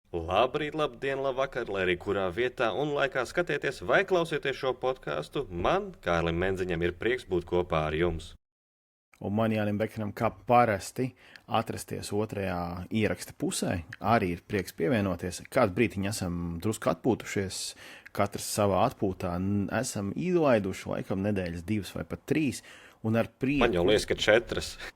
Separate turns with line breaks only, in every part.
Labrīt, labdien, labvakar, lai arī kurā vietā un laikā skatieties vai klausieties šo podkāstu, man, Kārlim Menziņam, ir prieks būt kopā ar jums.
Un man Jānim Bekanam, kā parasti, atrasties otrajā ieraksta pusē, arī ir prieks pievienoties. Kādu brītiņu esam drusku atpūtušies, katrs savā atpūtā, esam izlaiduši laikam nedēļas 2 vai pat 3, un ar prieku...
Man jau liekas, ka 4.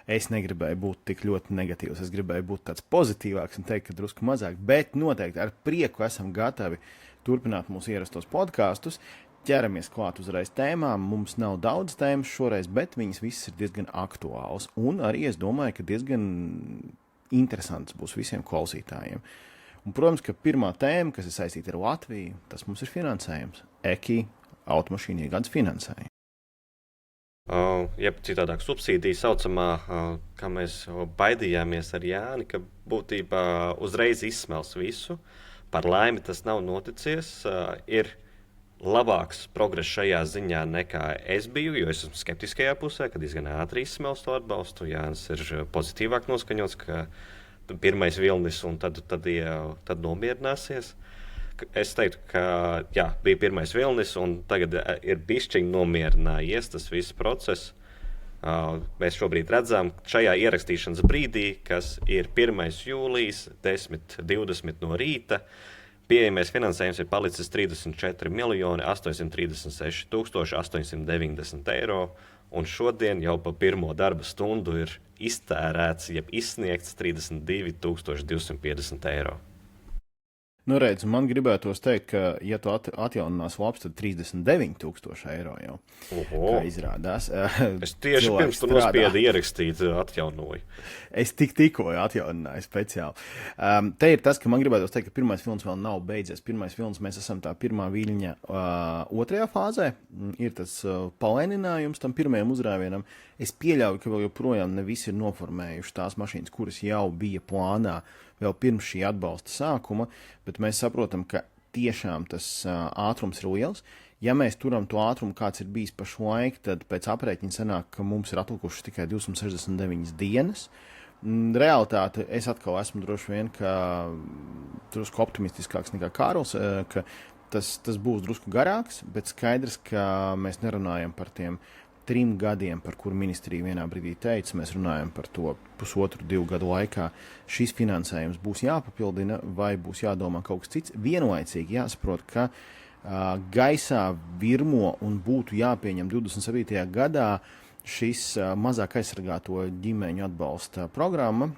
Es negribēju būt tik ļoti negatīvs, es gribēju būt tāds pozitīvāks un teikt, ka drusku mazāk, bet noteikti ar prieku esam gatavi turpināt mūsu ierastos podkāstus. Ķeramies klāt uzreiz tēmām. Mums nav daudz tēmas šoreiz, bet viņas visas ir diezgan aktuālas. Un arī es domāju, ka diezgan interesants būs visiem klausītājiem. Un, protams, ka pirmā tēma, kas ir saistīta ar Latviju, tas mums ir finansējums. EKI automašīnu iegādes finansējums.
Jeb citādāk subsīdija saucamā, kā mēs baidījāmies ar Jāni, ka būtībā uzreiz izsmels visu. Par laimi tas nav noticies. Ir labāks progress šajā ziņā nekā es biju, jo es esmu skeptiskajā pusē, kad diezgan ātri izsmels to atbalstu. Jānis ir pozitīvāk noskaņots, ka pirmais vilnis un tad nomierināsies. Es teiktu, ka jā, bija pirmais vilnis un tagad ir bišķiņ nomierinājies tas viss process. Mēs šobrīd redzam šajā ierakstīšanas brīdī, kas ir 1. jūlijas 10:20 no rīta. Pieejamais finansējums ir palicis 34 836 890 eiro, un šodien jau pa pirmo darba stundu ir iztērēts, jeb izsniegts 32 250 eiro.
Nu, redz, man gribētos teikt, ka, ja tu atjauninās labs, tad 39,000 eiro jau, kā izrādās.
Es tieši pirms tu nospiedi ierakstīt, atjaunoju.
Es tikko atjaunināju speciāli. Te ir tas, ka man gribētos teikt, ka pirmais vilnis vēl nav beidzies. Pirmais vilnis mēs esam tā pirmā viļņa otrajā fāzē. Ir tas palēninājums tam pirmajam uzrāvienam. Es pieļauju, ka vēl joprojām ne visi ir noformējuši tās mašīnas, kuras jau bija plānā vēl pirms šī atbalsta sākuma, bet mēs saprotam, ka tiešām tas ātrums ir liels. Ja mēs turam to ātrumu, kāds ir bijis pašlaik, tad pēc aprēķina sanāk, ka mums ir atlikušas tikai 269 dienas. Realitāte, es atkal esmu droši vien, ka drusku optimistiskāks nekā Kārls, ka tas būs drusku garāks, bet skaidrs, ka mēs nerunājam par tiem 3 gadiem, par kuru ministrija vienā brīdī teica, mēs runājam par to 1,5–2 gadu laikā. Šis finansējums būs jāpapildina vai būs jādomā kaut kas cits. Vienlaicīgi jāsaprot, ka gaisā virmo un būtu jāpieņem 27. gadā šis mazāk aizsargāto ģimeņu atbalsta programma,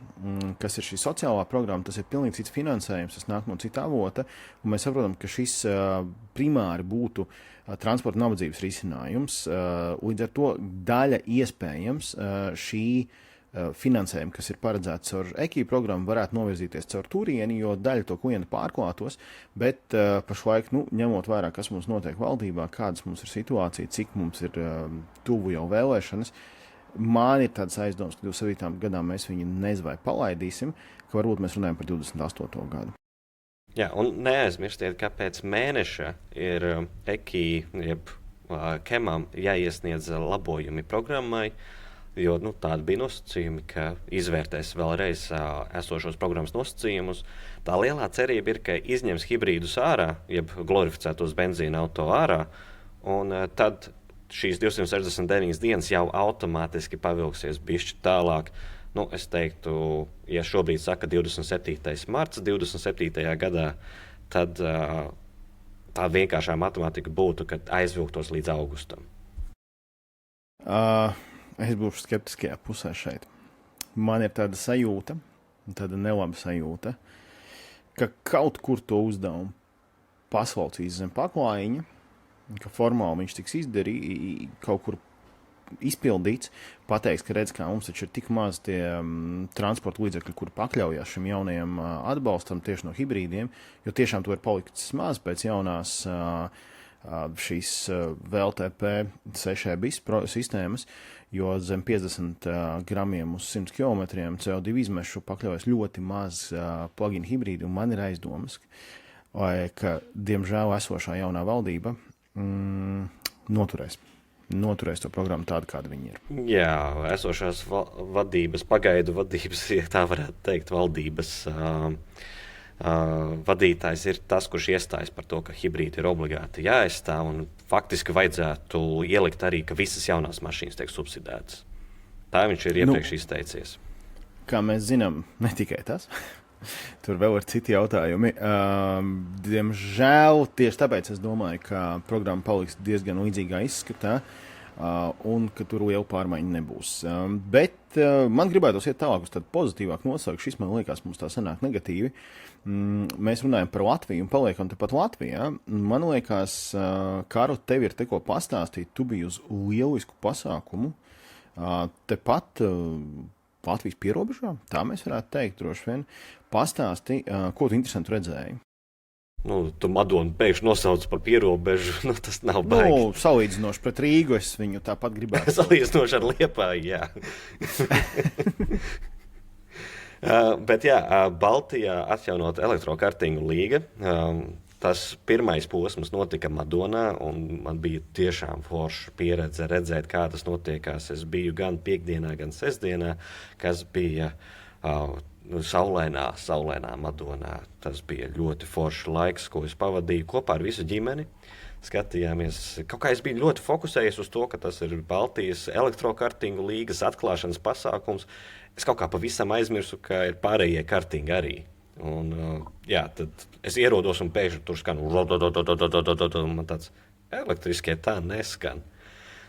kas ir šī sociālā programma, tas ir pilnīgi cits finansējums, tas nāk no cita avota, un mēs saprotam, ka šis primāri būtu transporta nabadzības risinājums. Līdz ar to daļa iespējams šī finansējuma, kas ir paredzēts ar EKI programmu, varētu novirzīties caur turieni, jo daļa to klientu pārklātos, bet pašlaik, ņemot vērā, kas mums notiek valdībā, kādas mums ir situācija, cik mums ir tuvu jau vēlēšanas, man ir tāds aizdoms, ka 27. gadā mēs viņu nezvai palaidīsim, ka varbūt mēs runājam par 28. gadu.
Jā, un neaizmirstiet, ka pēc mēneša ir EKI, jeb KEMam jāiesniedz labojumi programmai, jo tādi bija nosacījumi, ka izvērtēs vēlreiz esošos programmas nosacījumus. Tā lielā cerība ir, ka izņems hibrīdus ārā, jeb glorificētos benzīna auto ārā, un tad šīs 269 dienas jau automātiski pavilksies bišķi tālāk. Es teiktu, ja šobrīd saka 27. marts 27. gadā, tad tā vienkāršā matemātika būtu, ka aizvilktos līdz augustam.
Es būšu skeptiskajā pusē šeit. Man ir tāda sajūta, tāda nelaba sajūta, ka kaut kur to uzdevumu paslaucīs zem paklājiņa, ka formāli viņš tiks kaut kur izpildīts, pateiks, ka redz, kā mums taču ir tik maz tie transporta līdzekļi, kuri pakļaujās šim jaunajam atbalstam tieši no hibrīdiem, jo tiešām to ir palicis maz pēc jaunās šīs VLTP 6bis sistēmas, jo zem 50 gramiem uz 100 kilometriem CO2 izmešu pakļaujas ļoti maz plug-in hibrīdi, un man ir aizdomas, ka, diemžēl, esošā jaunā valdība noturēs to programmu tādu, kāda viņi ir.
Jā, esošās vadības, pagaidu vadības, ja tā varētu teikt, valdības vadītājs ir tas, kurš iestājas par to, ka hibrīdi ir obligāti jāaizstāv, un faktiski vajadzētu ielikt arī, ka visas jaunās mašīnas tiek subsidētas. Tā viņš ir iepriekš izteicies.
Kā mēs zinām, ne tikai tas. Tur vēl ir citi jautājumi. Diemžēl tieši tāpēc es domāju, ka programma paliks diezgan līdzīgā izskatā, un ka tur liela pārmaiņa nebūs. Bet man gribētos iet tālāk uz tādu pozitīvāku nosauku. Šis, man liekas, mums tā sanāk negatīvi. Mēs runājam par Latviju un paliekam tepat Latvijā. Man liekas, Kārli, tev ir te ko pastāstīt. Tu biji uz lielisku pasākumu. Tepat Latvijas pierobežā, tā mēs varētu teikt droši vien. Pastāsti, ko tu interesantu redzēji?
Tu Madonu pēkšņi nosauc par pierobežu, tas nav baigi.
Salīdzinoši pret Rīgu es viņu tāpat gribētu.
Salīdzinoši ar Liepāju, jā. Bet jā, Baltijā atjaunot elektrokartingu līga. Tas pirmais posms notika Madonā, un man bija tiešām forša pieredze redzēt, kā tas notiekās. Es biju gan piekdienā, gan sestdienā, kas bija saulainā Madonā. Tas bija ļoti foršs laiks, ko es pavadīju kopā ar visu ģimeni. Skatījāmies, kaut kā es biju ļoti fokusējies uz to, ka tas ir Baltijas elektrokartingu līgas atklāšanas pasākums. Es kaut kā pavisam aizmirsu, ka ir pārējie kartingi arī. Un, jā, tad es ierodos un pēkšņi tur skan, man tāds elektriskie tā neskan.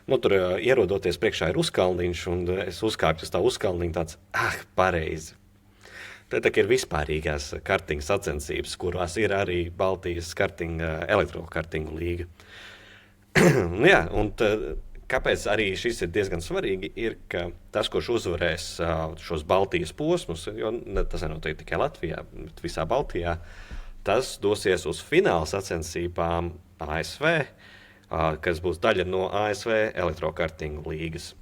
Tur ierodoties priekšā ir uzkalniņš, un es uzkāpju uz tā uzkalniņu tāds, pareizi. Te tā ir vispārīgās kartinga sacensības, kurās ir arī Baltijas elektrokartingu līga. Jā, un kāpēc arī šis ir diezgan svarīgi, ir, ka tas, kurš uzvarēs šos Baltijas posmus, jo tas nenotiek tikai Latvijā, bet visā Baltijā, tas dosies uz fināla sacensībām ASV, kas būs daļa no ASV elektrokartingu līgas.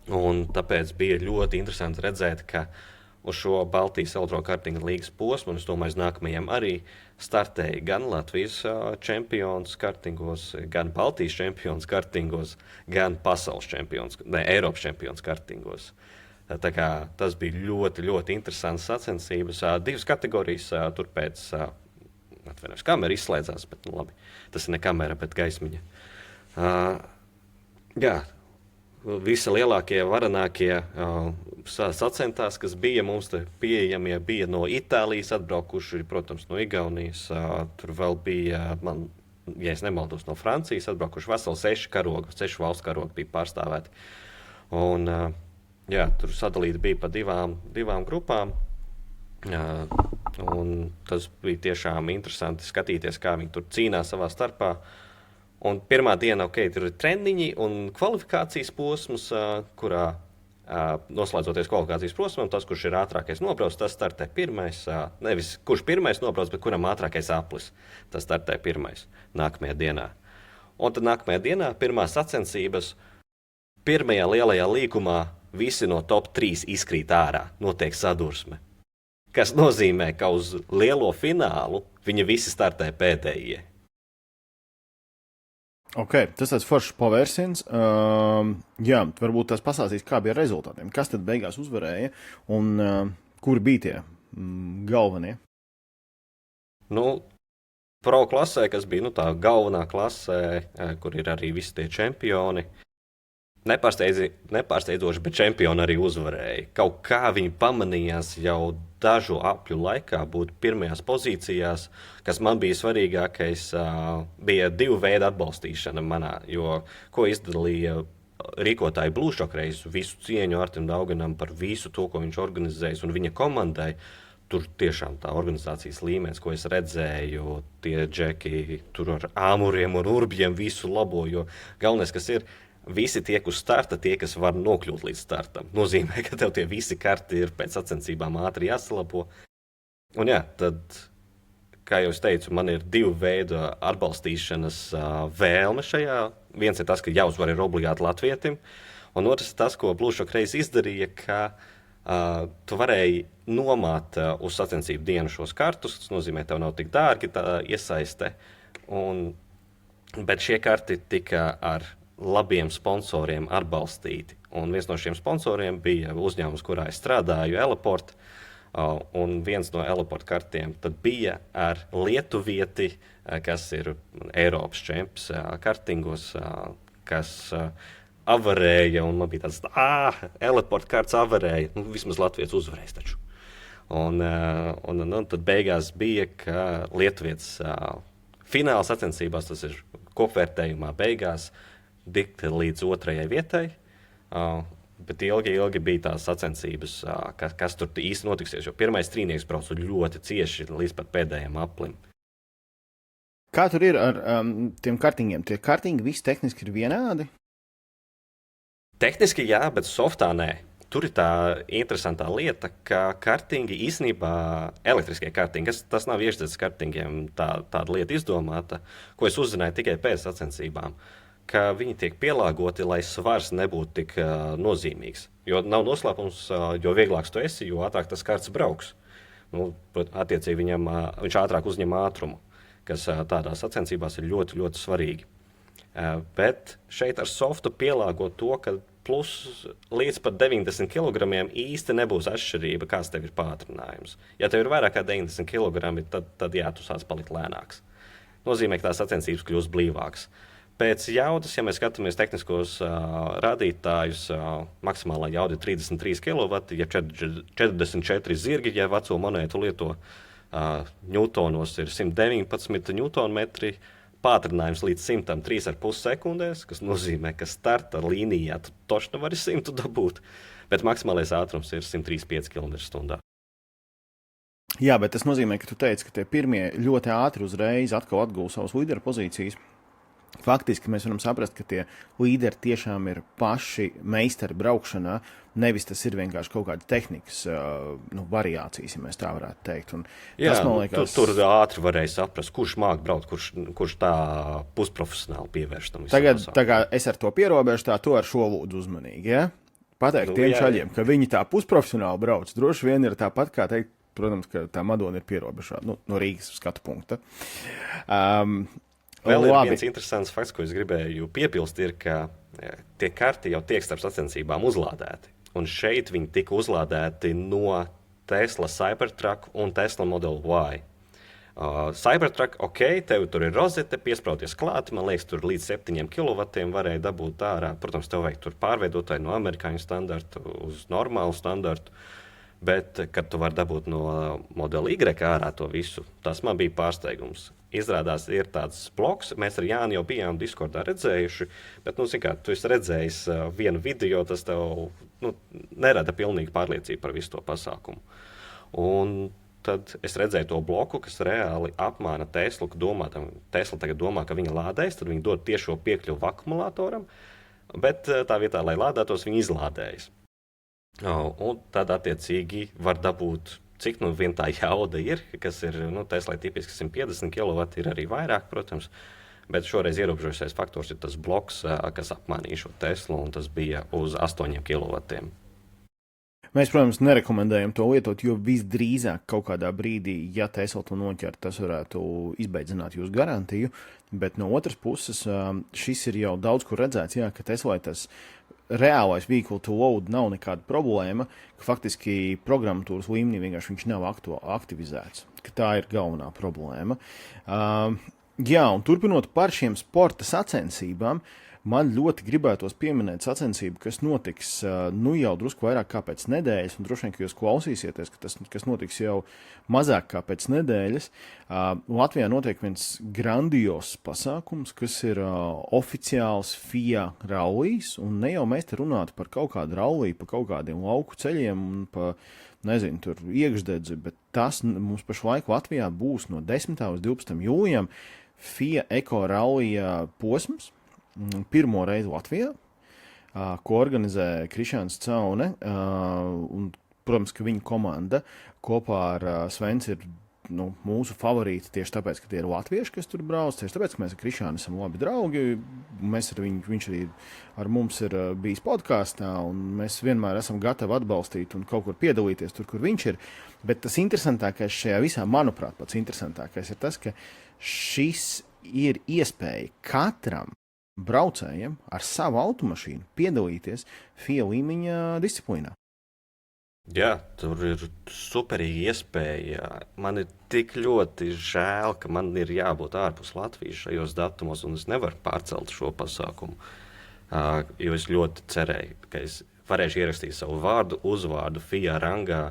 Un tāpēc bija ļoti interesanti redzēt, ka uz šo Baltijas elektrokartinga līgas posmu, un es domāju, uz nākamajiem arī startēja gan Latvijas čempions kartingos, gan Baltijas čempions kartingos, gan pasaules čempions, Eiropas čempions kartingos. Tā kā tas bija ļoti, ļoti interesants sacensības. Divas kategorijas, tur pēc, atvainojos, kamera izslēdzās, bet labi, tas ir ne kamera, bet gaismiņa. Jā. Visi lielākie, varenākie sacentās, kas bija mums te pieejamie, bija no Itālijas atbraukuši, protams, no Igaunijas. Tur vēl bija, ja es nemaldos, no Francijas atbraukuši veseli 6 valstu karogi bija pārstāvēti. Un, jā, tur sadalīti bija pa divām grupām. Un tas bija tiešām interesanti skatīties, kā viņi tur cīnās savā starpā. Un pirmā diena, tur ir treniņi un kvalifikācijas posms, kurā noslēdzoties kvalifikācijas posmam, tas, kurš ir ātrākais nobrauc, tas startē pirmais. Nevis kurš pirmais nobrauc, bet kuram ātrākais aplis, tas startē pirmais nākamajā dienā. Un tad nākamajā dienā, pirmās sacensības, pirmajā lielajā līkumā visi no top 3 izkrīt ārā, notiek sadursme. Kas nozīmē, ka uz lielo finālu viņi visi startē pēdējie.
Ok, tas tāds foršs pavērsiens. Jā, varbūt tās pasāstīs, kā bija ar rezultātiem. Kas tad beigās uzvarēja un kur bija tie galvenie?
Pro klasē, kas bija tā galvenā klasē, kur ir arī visi tie čempioni, nepārsteidzoši, bet čempioni arī uzvarēja. Kaut kā viņi pamanījās jau dažu apļu laikā būt pirmajās pozīcijās, kas man bija svarīgākais, bija 2 veidu atbalstīšana manā, jo ko izdalīja rīkotāji Blue Shock reizi, visu cieņu Artim Dauganam par visu to, ko viņš organizējis un viņa komandai. Tur tiešām tā organizācijas līmenis, ko es redzēju, tie džeki tur ar āmuriem un urbjiem visu labo, jo galvenais, kas ir, visi tiek uz starta, tie, kas var nokļūt līdz startam. Nozīmē, ka tev tie visi karti ir pēc sacensībām ātri jāsalabo. Un jā, tad, kā jau es teicu, man ir 2 veidu atbalstīšanas vēlme šajā. Viens ir tas, ka jāuzvar ir obligāti latvietim, un otrs ir tas, ko Blue Shock reiz izdarīja, ka tu varēji nomāt uz sacensību dienu šos kartus, tas nozīmē, tev nav tik dārgi tā iesaiste. Bet šie karti tika ar labiem sponsoriem atbalstīti. Un viens no šiem sponsoriem bija uzņēmums, kurā es strādāju, Eleport. Un viens no Eleporta kartiem tad bija ar lietuvieti, kas ir Eiropas čemps kartingos, kas avarēja, un man bija tāds, Eleporta karts avarēja, nu, vismaz Latvijas uzvarēs taču. Un tad beigās bija, ka lietuvietis fināla sacensībās, tas ir kopvērtējumā beigās, dikta līdz 2. vietai. Bet ilgi bija tās sacensības, kas tur īsti notiksies, jo pirmais trīnieks brauca ļoti cieši līdz pat pēdējiem aplim.
Kā tur ir ar tiem kartingiem? Tie kartingi visi tehniski ir vienādi?
Tehniski jā, bet softā nē. Tur ir tā interesantā lieta, ka kartingi īstenībā, elektriskie kartingi, tas nav iešdzēts kartingiem tāda lieta izdomāta, ko es uzzināju tikai pēc sacensībām, ka viņi tiek pielāgoti, lai svars nebūtu tik nozīmīgs. Jo nav noslēpums, jo vieglāks tu esi, jo ātrāk tas karts brauks. Nu, attiecīgi viņš ātrāk uzņem ātrumu, kas tādās sacensībās ir ļoti, ļoti svarīgi. Bet šeit ar softu pielāgo to, ka plus līdz pat 90 kg īsti nebūs atšķirība, kāds tev ir pātrinājums. Ja tev ir vairāk kā 90 kg, tad jā, tu sāc palikt lēnāks. Nozīmē, ka tās sacensības kļūst blīvākas. Pēc jaudas, ja mēs skatāmies tehniskos rādītājus, maksimālā jauda ir 33 kW, ja 44 zirgi, ja veco monētu lieto, ņūtonos ir 119 ņūtonmetri, pātrinājums līdz 103,5 sekundēs, kas nozīmē, ka starta līnijā tu toši nevari 100 dabūt, bet maksimālais ātrums ir 135 km/h.
Jā, bet tas nozīmē, ka tu teici, ka tie pirmie ļoti ātri uzreiz atkal atguva savas līderu pozīcijas. Faktiski mēs varam saprast, ka tie līderi tiešām ir paši meistari braukšanā, nevis tas ir vienkārši kaut kāda tehnikas variācijas, ja mēs tā varētu teikt. Un
jā,
tas, man liekas,
tur ātri varēja saprast, kurš māk braukt, kurš tā pusprofesionāli pievērš tam visam.
Tagad, tā kā es ar to pierobežu, to ar šo lūdzu uzmanīgi, ja? Pateikt tiem šaļiem, ka viņi tā pusprofesionāli brauc, droši vien ir tāpat, kā teikt, protams, ka tā Madona ir pierobežā, no Rīgas skatu punkta.
Vēl ir viens interesants fakts, ko es gribēju piebilst, ir, ka tie karti jau tiek starp sacensībām uzlādēti. Un šeit viņi tika uzlādēti no Tesla Cybertruck un Tesla Model Y. Cybertruck, tev tur ir rozete, piesprauties klāt, man liekas, tur līdz 7 kW varēja dabūt ārā. Protams, tev vajag tur pārveidotāji no amerikāņu standartu uz normālu standartu. Bet, kad tu vari dabūt no Model Y ārā to visu, tas man bija pārsteigums. Izrādās, ir tāds bloks, mēs ar Jāni jau bijām Discordā redzējuši, bet, tu esi redzējis vienu video, tas tev nerada pilnīgi pārliecību par visu to pasākumu. Un tad es redzēju to bloku, kas reāli apmāna Teslu, Tesla tagad domā, ka viņa lādēs, tad viņi dod tiešo piekļuvu akumulātoram, bet tā vietā, lai lādētos, viņi izlādējas. Un tad, attiecīgi, var dabūt, cik vien tā jauda ir, kas ir, Teslai tipiski 150 kW, ir arī vairāk, protams, bet šoreiz ierobežojusies faktors ir tas bloks, kas apmānīja šo Teslu, un tas bija uz 8 kW.
Mēs, protams, nerekomendējam to lietot, jo visdrīzāk kaut kādā brīdī, ja Tesla to noķer, tas varētu izbeidzināt jūsu garantiju, bet no otras puses šis ir jau daudz kur redzēts, ka Teslai tas reālais vehicle to load nav nekāda problēma, ka faktiski programmatūras līmenī vienkārši viņš nav aktivizēts, ka tā ir galvenā problēma. Un turpinot par šiem sporta sacensībām, man ļoti gribētos pieminēt sacensību, kas notiks jau drusku vairāk kā pēc nedēļas, un droši vien, ka jūs klausīsieties, ka tas, kas notiks jau mazāk kā pēc nedēļas. Latvijā notiek viens grandios pasākums, kas ir oficiāls FIA rallijs, un ne jau mēs te runātu par kaut kādu ralliju, pa kaut kādiem lauku ceļiem un pa, tur iekšdedzi, bet tas mums pašlaik Latvijā būs no 10. līdz 12. jūlijam FIA Eko rallija posms, pirmo reizi Latvijā, ko organizē Krišāns Caune, un, protams, ka viņa komanda kopā ar Svens ir mūsu favorīti tieši tāpēc, ka tie ir latvieši, kas tur brauc, tieši tāpēc, ka mēs ar Krišānu esam labi draugi, mēs ar viņu, viņš arī ar mums ir bijis podkāstā, un mēs vienmēr esam gatavi atbalstīt un kaut kur piedalīties tur, kur viņš ir, bet tas interesantākais šajā visā, manuprāt, pats interesantākais ir tas, ka šis ir iespēja katram braucējiem ar savu automašīnu piedalīties FIA līmeņa disciplīnā.
Jā, tur ir superīga iespēja. Man ir tik ļoti žēl, ka man ir jābūt ārpus Latvijas šajos datumos, un es nevaru pārcelt šo pasākumu. Jo es ļoti cerēju, ka es varēšu ierakstīt savu vārdu, uzvārdu FIA rangā,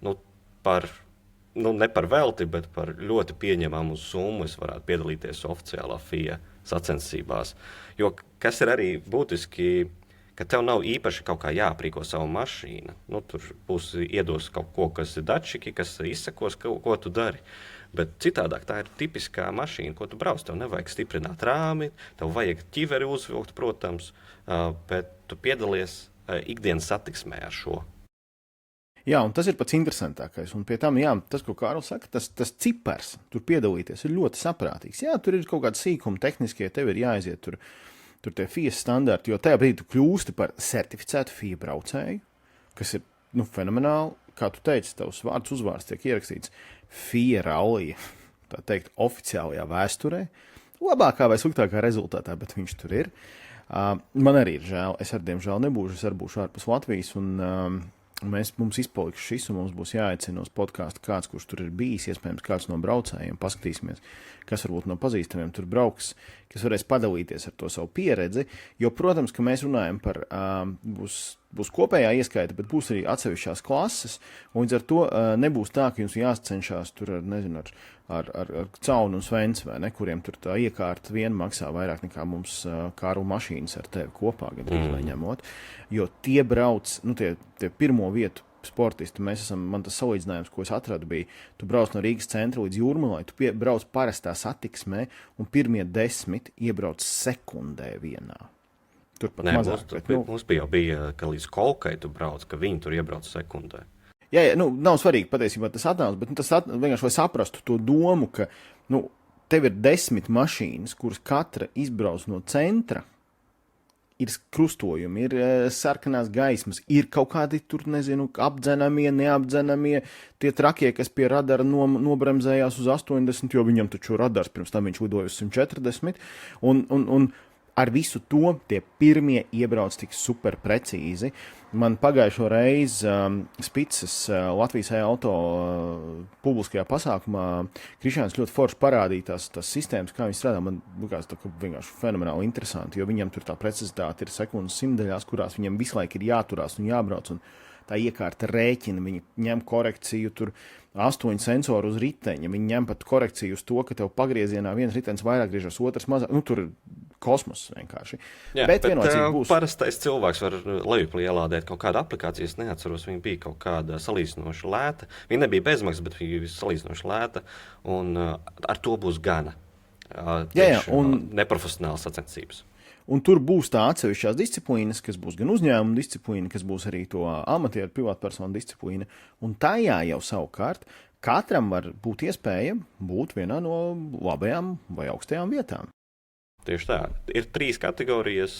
nu, par, nu, ne par velti, bet par ļoti pieņemamu summu. Es varētu piedalīties oficiālā FIA sacensībās. Jo kas ir arī būtiski, ka tev nav īpaši kaut kā jāaprīko savu mašīnu. Nu, tur būs iedos kaut ko, kas ir dačiki, kas izsakos, ko tu dari. Bet citādāk tā ir tipiskā mašīna, ko tu brauc. Tev nevajag stiprināt rāmi, tev vajag ķiveri uzvilkt, protams, bet tu piedalies ikdienas satiksmē ar šo.
Jā, un tas ir pats interesantākais. Un pie tam, jā, tas, ko Kārlis saka, tas cipars tur piedalīties ir ļoti saprātīgs. Jā, tur ir kaut kādi sīkumi tehniskie, tev ir jāaiziet tur tie FIA standarti, jo tajā brīdī tu kļūsti par certificētu FIA braucēju, kas ir fenomenāli. Kā tu teici, tavs vārds uzvārds tiek ierakstīts FIA rallija, tā teikt, oficiālajā vēsturē. Labākā vai sliktākā rezultātā, bet viņš tur ir. Man arī ir žēl, es diemžēl nebūšu, es arī būšu ārpus Latvijas, un mums izpaliks šis, un mums būs jāaicina uz podkāstu kāds, kurš tur ir bijis, iespējams kāds no braucējiem, paskatīsimies, kas varbūt no pazīstamiem tur brauks, kas varēs padalīties ar to savu pieredzi, jo, protams, ka mēs runājam par, būs kopējā ieskaita, bet būs arī atsevišķās klases, un līdz ar to nebūs tā, ka jums jāsacenšās tur ar Caunu un Svenci, vai ne, kuriem tur tā iekārta vien maksā vairāk nekā mums Kārlu mašīnas ar tevi kopā, gandrīz vai ņemot, jo tie brauc, tie pirmo vietu sportisti, man tas salīdzinājums, ko es atradu, bija, tu brauc no Rīgas centra līdz Jūrmalai, tu brauc parastā satiksmē, un pirmie 10 iebrauc sekundē vienā. Turpat mazāk.
Mums bija, ka līdz Kolkai tu brauc, ka viņi tur iebrauc sekundē.
Jā, nav svarīgi patiesībā tas atnāks, bet tas vienkārši, lai saprastu to domu, ka, tev ir 10 mašīnas, kuras katra izbrauc no centra, ir krustojumi, ir sarkanās gaismas, ir kaut kādi tur, apdzenamie, neapdzenamie, tie trakie, kas pie radara nobremzējās uz 80, jo viņam taču radars pirms tam viņš lidoja uz 140, un ar visu to tie pirmie iebrauc tik super precīzi. Man pagājušo reizi Spicas Latvijas auto publiskajā pasākumā Krišāns ļoti forši parādīja tās sistēmas, kā viņi strādā. Man likās tā vienkārši fenomenāli interesanti, jo viņam tur tā precizitāte ir sekundes simtdaļās, kurās viņam visu laiku ir jāturās un jābrauc, un tā iekārta rēķina, viņi ņem korekciju, tur 8 sensoru uz riteņa, viņi ņem pat korekciju uz to, ka tev pagriezienā viens ritenis vairāk griežas, otrs mazāk, tur ir kosmos vienkārši.
Jā, bet būs. Parastais cilvēks var lejuplī ielādēt kaut kādu aplikāciju, es neatceros, viņa bija kaut kāda salīdzinoši lēta. Viņa nebija bezmaksas, bet viņa bija salīdzinoši lēta, un ar to būs gana. Un neprofesionālas sacensības.
Un tur būs tā atsevišķās disciplīnas, kas būs gan uzņēmuma disciplīna, kas būs arī to amatieru privātpersonu disciplīna. Un tajā jau savukārt katram var būt iespēja būt vienā no labajām vai augstajām vietām.
Tieši tā. Ir 3 kategorijas.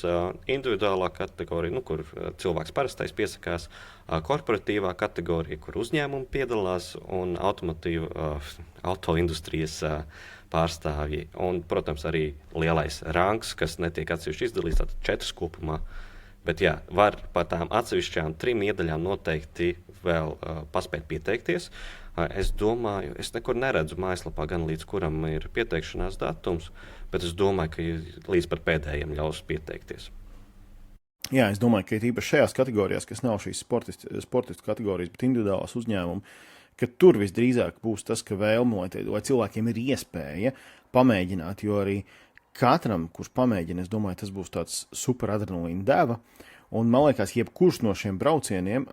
Individuālā kategorija, kur cilvēks parastais piesakās, korporatīvā kategorija, kur uzņēmumi piedalās, un autoindustrijas pārstāvji. Un, protams, arī lielais rangs, kas netiek atsevišķi izdalīts, tātad 4 kopumā. Bet jā, var par tām atsevišķām 3 iedaļām noteikti vēl paspēt pieteikties. Es domāju, es nekur neredzu mājaslapā gan līdz kuram ir pieteikšanās datums, bet es domāju, ka līdz pat pēdējiem ļaus pieteikties.
Jā, es domāju, ka īpaši šajās kategorijās, kas nav šīs sportistu kategorijas, bet individuālās uzņēmumi, ka tur visdrīzāk būs tas, ka vēlme, lai cilvēkiem ir iespēja pamēģināt, jo arī katram, kurš pamēģina, es domāju, tas būs tāds super adrenalīna deva. Un man liekas, jebkurš no šiem braucieniem,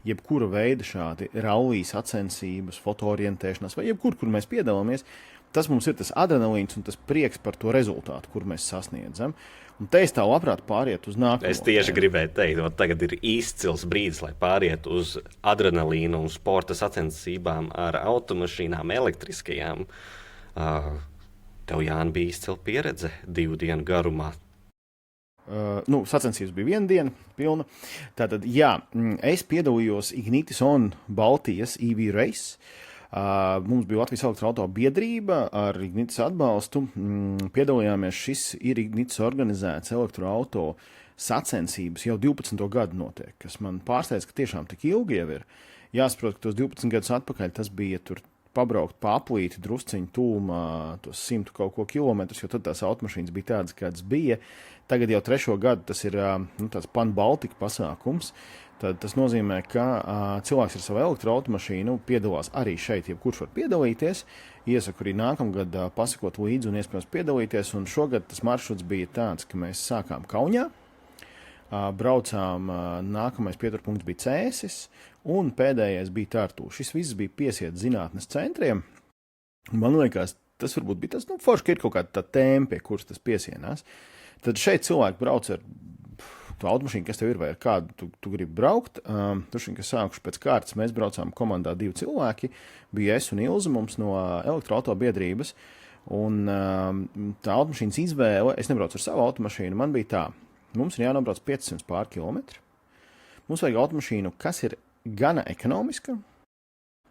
jebkura veida šādi rallijas sacensības, fotoorientēšanās vai jebkur, kur mēs piedalāmies, tas mums ir tas adrenalīns un tas prieks par to rezultātu, kur mēs sasniedzam. Un te es tā labprāt pāriet uz nākamo.
Es tieši gribēju teikt, ka tagad ir izcils brīdis, lai pāriet uz adrenalīnu un sporta sacensībām ar automašīnām elektriskajām. Tev, Jāni, bija izcila pieredze 2 dienu garumā.
Sacensības bija 1 diena pilna. Tātad, jā, es piedalījos Ignitis on Baltijas EV Race. Mums bija Latvijas elektroauto biedrība ar Ignitis atbalstu. Piedalījāmies, šis ir Ignitis organizēts elektroauto sacensības jau 12. gadu notiek, kas man pārsteidz, ka tiešām tik ilgi jau ir. Jāsaprot, ka tos 12 gadus atpakaļ tas bija tur pabraukt pa aplīti drusciņu tūmā, tos 100 kaut ko kilometrus, jo tad tās automašīnas bija tādas, kādas bija. Tagad jau 3. gadu tas ir tāds Pan-Baltika pasākums. Tad tas nozīmē, ka cilvēks ar savu elektroautomašīnu piedalās arī šeit, jebkurš var piedalīties. Iesaku arī nākamgad pasakot līdzi un iespējams piedalīties. Un šogad tas maršruts bija tāds, ka mēs sākām Kaunijā, braucām, nākamais pieturpunkts bija Cēsis un pēdējais bija Tartu. Šis viss bija piesiets zinātnes centriem. Man liekas, tas varbūt bija tas, forši, ka ir kaut kāda tā tēma, pie kuras tas piesienās. Tad šeit cilvēki brauc ar to automašīnu, kas tev ir, vai ar kādu tu gribi braukt. Turšķiņ, kas sākuši pēc kārtas, mēs braucām komandā 2 cilvēki, bija es un Ilze mums no elektroauto biedrības, un tā automašīnas izvēle, es nebraucu ar savu automašīnu, man bija tā, mums ir jānobrauc 500 pār kilometri, mums vajag automašīnu, kas ir gana ekonomiska,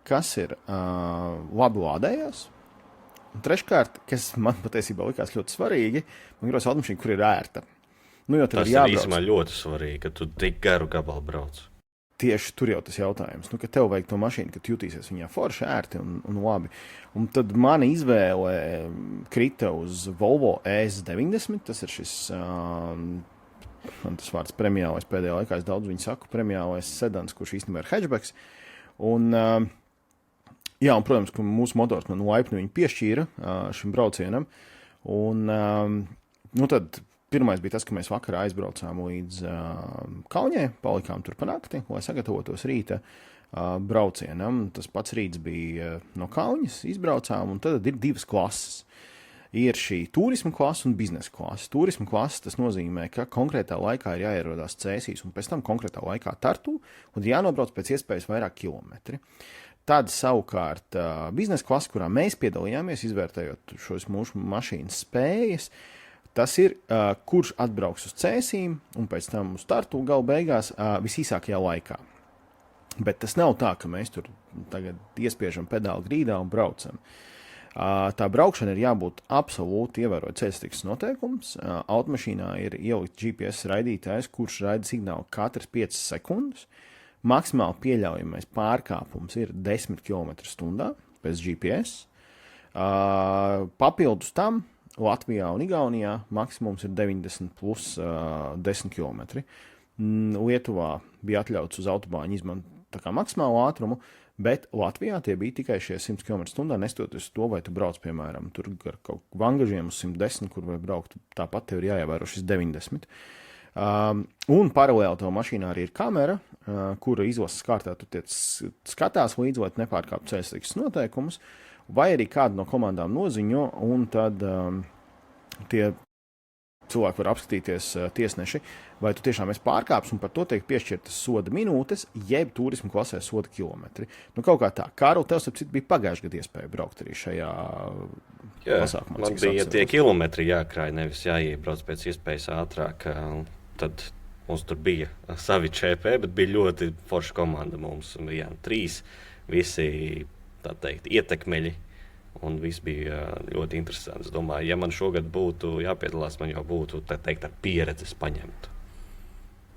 kas ir labi lādējās, un treškārt, kas man patiesībā likās ļoti svarīgi, man gribas automašīnu, kur ir ērta. Nu,
tas ir īstenībā ļoti svarīgi, ka tu tik garu gabalu brauc.
Tieši tur jau tas jautājums, ka tev vajag to mašīnu, ka tu jutīsies viņā forši, ērti un labi. Un tad mana izvēle krita uz Volvo ES90, tas ir šis, man tas vārds premiālais pēdējā laikā, es daudz viņu saku, premiālais sedans, kurš īstenībā ir hatchbacks. Un, jā, un, protams, ka mūsu motors man laipni viņu piešķīra šim braucienam. Un, nu tad pirmais bija tas, ka mēs vakarā aizbraucām līdz Kaunijai, palikām tur pa nakti, lai sagatavotos rīta braucienam. Tas pats rīts bija no Kaunijas, izbraucām, un tad ir 2 klases. Ir šī turisma klase un biznesa klase. Turisma klase tas nozīmē, ka konkrētā laikā ir jāierodās Cēsīs un pēc tam konkrētā laikā Tartu un jānobrauc pēc iespējas vairāk kilometri. Tad savukārt biznesa klase, kurā mēs piedalījāmies, izvērtējot šos mūsu mašīnas spējas, tas ir, kurš atbrauks uz Cēsīm un pēc tam uz Tartu gala beigās visīsākajā laikā. Bet tas nav tā, ka mēs tur tagad iespiežam pedāli grīdā un braucam. Tā braukšana ir jābūt absolūti ievērot ceļsatiksmes noteikums. Automašīnā ir ielikt GPS raidītājs, kurš raida signālu katras 5 sekundes. Maksimāli pieļaujamais pārkāpums ir 10 km/h pēc GPS. Papildus tam Latvijā un Igaunijā maksimums ir 90 plus 10 km. Lietuvā bija atļauts uz autobāņu izmantot maksimālu ātrumu, bet Latvijā tie bija tikai šie 100 km/h, nestoties to, vai tu brauc, piemēram, tur ar kaut vangažiem uz 110, kur var braukt, tāpat tev ir jāievēro šis 90. Un paralēli tev mašīnā arī ir kamera, kura izlases kārtā tu skatās līdzi, lai nepārkāptu ceļsatiksmes noteikumus, vai arī kādu no komandām noziņo, un tad tie cilvēki var apskatīties tiesneši, vai tu tiešām esi pārkāpis, un par to tiek piešķirtas soda minūtes, jeb turismu klasē soda kilometri. Nu, kaut kā tā. Kārl, tev, starp citu, bija pagājušajā gadā iespēja braukt arī šajā pasākumā.
Man bija tie kilometri jākrāj, nevis jāiebrauc pēc iespējas ātrāk. Tad mums tur bija savi ČP, bet bija ļoti forša komanda. Mums bijām 3, visi, tā teikt, ietekmeļi. Un viss bija ļoti interesants. Es domāju, ja man šogad būtu jāpiedalās, man jau būtu, tā teikt, ar pieredzes paņemt.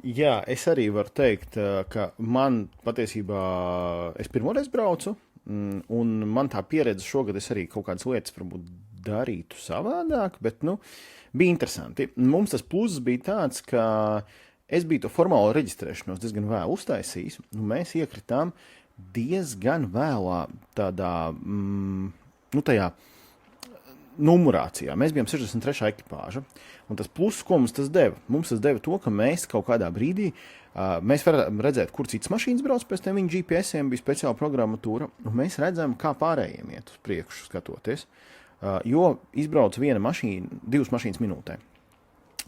Jā, es arī varu teikt, ka man patiesībā, es pirmoreiz braucu, un man tā pieredze šogad es arī kaut kādas lietas varbūt darītu savādāk, bet, bija interesanti. Mums tas pluss bija tāds, ka es biju to formālo reģistrēšanos diezgan vēl uztaisījis, un mēs iekritām diezgan vēlā tādā, tajā numurācijā. Mēs bijām 63. ekipāža, un tas pluss, ko mums tas deva? Mums tas deva to, ka mēs kaut kādā brīdī, mēs varam redzēt, kur citas mašīnas brauc, pēc tam viņu GPS-iem bija speciāla programmatūra, un mēs redzam, kā pārējiem iet uz priekšu skatoties, jo izbrauc 2 mašīnas minūtē.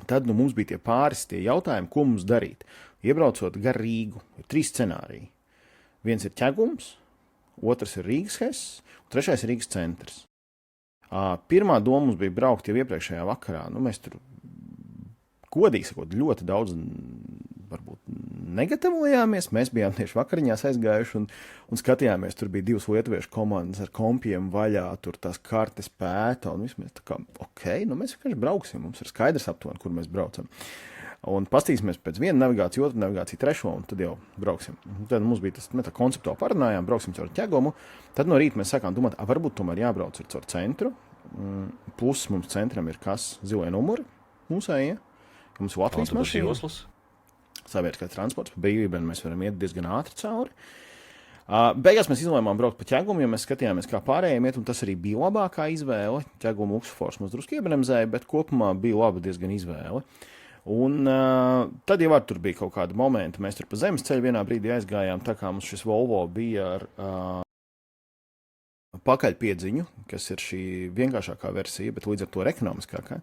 Tad mums bija tie jautājumi, ko mums darīt. Iebraucot gar Rīgu, ir 3 scenāriji. Viens ir ķegums, otrs ir Rīgas Hess, un 3. ir Rīgas centrs. Pirmā doma mums bija braukt jau iepriekšējā vakarā. Mēs tur, godīgi sakot, ļoti daudz varbūt negatavojāmies. Mēs bijām tieši vakariņās aizgājuši un skatījāmies. Tur bija 2 lietuviešu komandas ar kompiem vaļā, tur tās kartes pēta, un viss mēs tā kā, mēs vienkārši brauksim, mums ir skaidrs aptuveni, kur mēs braucam. Un pastīsimies pēc viena navigācija, otra navigācija, trešo, un tad jau brauksim. Tad mums bija tas, mēs tā konceptuāli parunājām, brauksim caur ķegumu. Tad no rīta mēs sākām domāt, varbūt tomēr jābrauc caur centru. Plus mums centram ir kas? Zilie numuri mūsējie. Mums ir Latvijas mašīna. Sabiedriskais transports, pa brīvībai mēs varam iet diezgan ātri cauri. Beigās mēs izlēmām braukt pa ķegumu, jo mēs skatījāmies, kā pārējiem iet, un tas arī bija labākā izvēle. Ķeguma Uksfors mums drusku iebremzēja, bet kopumā bija laba diezgan izvēle. Un tad jau tur bija kaut kādi momenti. Mēs tur pa zemes ceļu vienā brīdī aizgājām, tā kā mums šis Volvo bija ar pakaļpiedziņu, kas ir šī vienkāršākā versija, bet līdz ar to ekonomiskākā.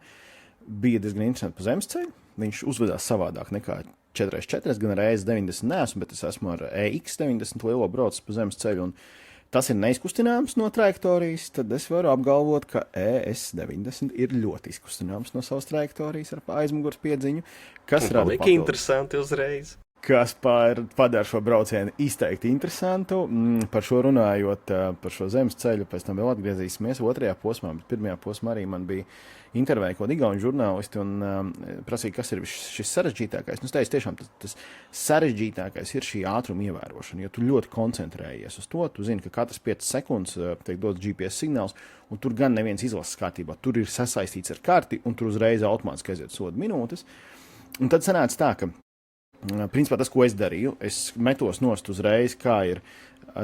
Bija diezgan interesanti pa zemes ceļu. Viņš uzvedās savādāk nekā 4x4, gan ar ES90 neesmu, bet es esmu ar EX90 lielo braucis pa zemes ceļu, un tas ir neizkustināms no trajektorijas, tad es varu apgalvot, ka ES90 ir ļoti izkustināms no savas trajektorijas ar aizmugures piedziņu, kas rada
papildus. Interesanti uzreiz.
Kas padara šo braucienu izteikti interesantu. Par šo runājot, par šo zemes ceļu, pēc tam vēl atgriezīsimies otrajā posmā, bet pirmajā posmā arī man bija intervēja kaut igauņu žurnālisti un prasīja, kas ir šis sarežģītākais. Es teicu, tiešām tas sarežģītākais ir šī ātruma ievērošana, jo tu ļoti koncentrējies uz to, tu zini, ka katras 5 sekundes tiek dots GPS signāls, un tur gan neviens izlases kārtībā, tur ir sasaistīts ar karti, un tur uzreiz automātiski aiziet soda minūtes. Un tad sanāca tā, ka principā tas, ko es darīju, es metos nost uzreiz, kā ir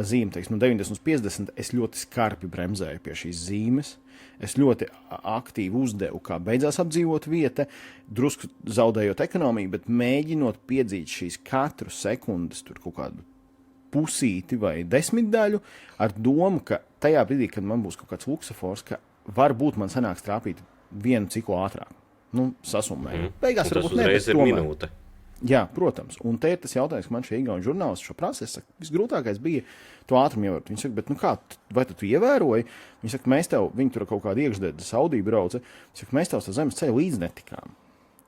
zīme, teiksim, no 90 uz 50, es ļoti skarpi bremzēju pie šīs zīmes. Es ļoti aktīvi uzdevu, kā beidzās apdzīvot vieta, drusku zaudējot ekonomiju, bet mēģinot piedzīt šīs katru sekundes tur kaut kādu pusīti vai 10 daļu ar domu, ka tajā brīdī, kad man būs kaut kāds luksofors, ka varbūt man sanāks trāpīt vienu ciklu ātrāk. Sasummēju.
Beigās varbūt ne, bet tomēr. Minūte.
Jā, protams. Un te ir tas jautājums, ka man šie igauņu žurnālisti šo prasa. Es saku, visgrūtākais bija to ātrumu ievērot. Viņi saka, bet kā, vai tu ievēroji? Viņi saka, viņi tur kaut kādu iekšdedzes Audi brauca. Viņi saka, mēs tev uz zemes ceļu līdz netikām.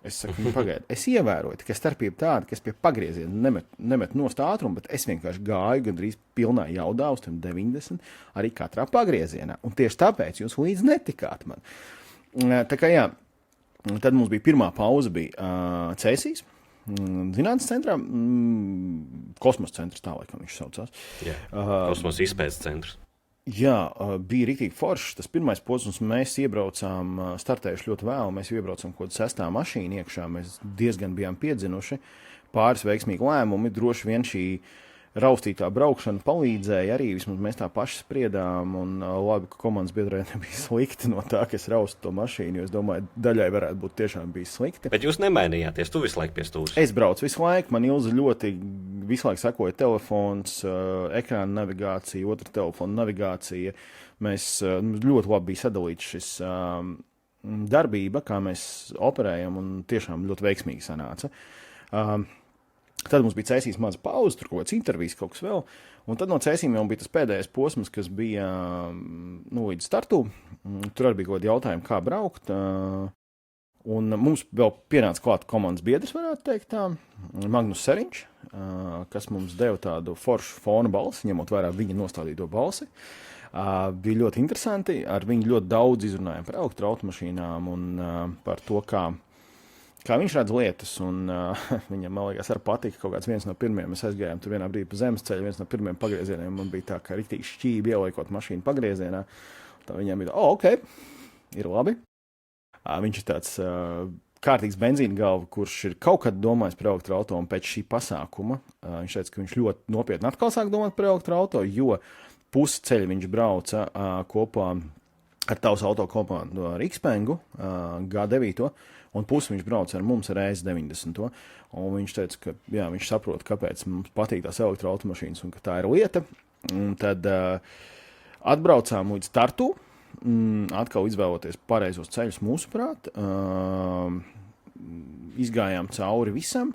Es saku, pagaidi, es ievēroju, tikai starpība tāda, ka es pie pagrieziena nemet nost ātrumu, bet es vienkārši gāju gandrīz pilnā jaudā uz tiem 90 arī katrā pagriezienā. Un tieši tāpēc jūs līdz netikāt man. Tā kā jā, tad mums bija pirmā pauze, bija Cēsīs. Zinātnes centrā, kosmosa centrs, tā laikam viņš saucās.
Jā, kosmosa izpētes centrs.
Jā, bija riktīgi foršs. Tas pirmais posms, mēs iebraucām, startējuši ļoti vēl, mēs iebraucām kaut kādu 6. mašīnu iekšā, mēs diezgan bijām piedzinuši, pāris veiksmīgi lēmumi, droši vien šī raustītā braukšana palīdzēja arī, vismaz mēs tā paši spriedām, un labi, ka komandas biedrē nebija slikti no tā, ka es raustu to mašīnu, jo es domāju, daļai varētu būt tiešām bijis slikti.
Bet jūs nemainījāties, tu visu laiku pie stūres?
Es braucu visu laiku, man Ilze ļoti visu laiku sakoja telefons, ekrāna navigācija, otra telefona navigācija. Mēs ļoti labi bija sadalīts šis darbība, kā mēs operējam, un tiešām ļoti veiksmīgi sanāca. Tad mums bija Cēsīs maza pauze, tur kaut kāds intervijas, kaut kas vēl. Un tad no Cēsīm jau bija tas pēdējais posms, kas bija līdz startu. Tur arī bija kaut kādi jautājumi, kā braukt. Un mums vēl pienāca klāt komandas biedrs, varētu teikt tā, Magnus Seriņš, kas mums deva tādu foršu fona balsi, ņemot vērā viņa nostādīto balsi. Bija ļoti interesanti, ar viņu ļoti daudz izrunājām par automašīnām un par to, kā viņš redz lietas, un viņam, man liekas, arī patika kaut kāds viens no pirmiem. Mēs aizgājām tur vienā brīdī pa zemes ceļu, viens no pirmiem pagriezieniem. Man bija tā, ka riktīgi šķīvi ieliekot mašīnu pagriezienā. Tā viņam bija, ok, ir labi. Viņš ir tāds kārtīgs benzīna galva, kurš ir kaut kad domājis par elektroauto, un pēc šī pasākuma viņš teica, ka viņš ļoti nopietni atkal sāk domāt par elektroauto, jo pusi ceļu viņš brauca kopā ar tavas auto komandu ar Xpengu G9, un pusi viņš brauca ar mums ar ES90. Un viņš teica, ka jā, viņš saprot, kāpēc mums patīk tās elektroautomašīnas un ka tā ir lieta. Un tad atbraucām līdz Tartu, atkal izvēloties pareizos ceļus mūsuprāt. Izgājām cauri visam.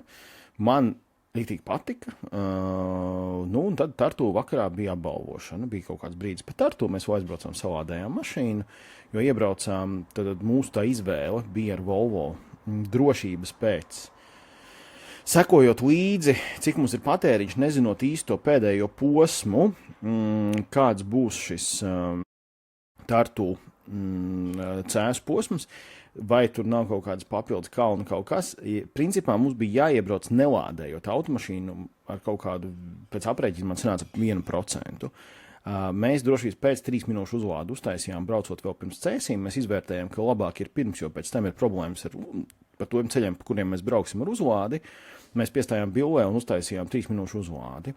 Man riktīgi patika. Un tad Tartu vakarā bija apbalvošana. Bija kaut kāds brīdis pa Tartu. Mēs vēl aizbraucām, salādējām mašīnu, jo iebraucām, tad mūsu tā izvēle bija ar Volvo drošības pēc. Sekojot līdzi, cik mums ir patēriņš, nezinot īsto pēdējo posmu, kāds būs šis Tartu Cēsu posms, vai tur nav kaut kādas papildus kalnu kaut kas. Principā mums bija jāiebrauc nelādējot automašīnu ar kaut kādu, pēc aprēķina man sanāca 1%. Mēs drošības pēc 3 minūšu uzlādu uztaisījām, braucot vēl pirms cēsīm. Mēs izvērtējām, ka labāk ir pirms, jo pēc tam ir problēmas par tiem ceļiem, pa kuriem mēs brauksim ar uzlādi. Mēs piestājām billē un uztaisījām 3 minūšu uzlādi.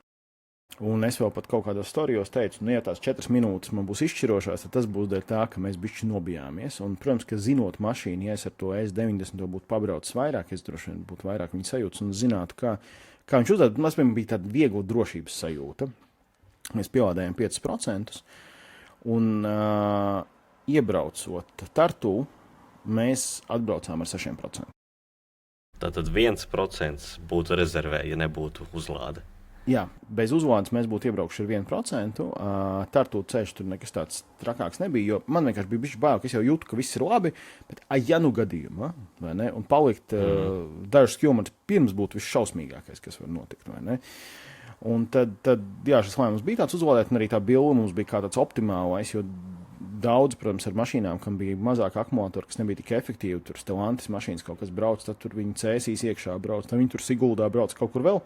Un es vēl pat kaut kādos storijos teicu, ja tās 4 minūtes man būs izšķirošās, tad tas būs dēļ tā, ka mēs bišķi nobijāmies. Un, protams, ka zinot mašīnu, ja es ar to S90 būtu pabraucis vairāk, es droši vien būtu vairāk viņa sajūtas un zinātu, kā viņš uzdod. Mums bija tāda viegla drošības sajūta. Mēs pielādējām 5%. Un iebraucot Tartu, mēs atbraucām ar 6%.
Tātad 1% būtu rezervē, ja nebūtu uzlāde.
Jā, bez uzlādes mēs būtu iebraukuši ar 1%. Tartu ceļš tur nekas tāds trakāks nebija, jo man vienkārši bija bišķi bail, ka es jau jūtu, ka viss ir labi, bet ja nu gadījumā, vai ne, un palikt dažus kilometrus pirms būtu visšausmīgākais, kas var notikt, vai ne. Un tad jā, šis lēmums bija tāds uzlādēt, un arī tā bilde mums bija kā tāds optimālais, jo daudz, protams, ar mašīnām, kam bija mazāk akumulātori, kas nebija tik efektīvi, tur Stellantis mašīnas kaut kas brauc, tad tur viņi cēsīs iekšā brauc, tad viņi tur Siguldā brauc kaut kur vēl.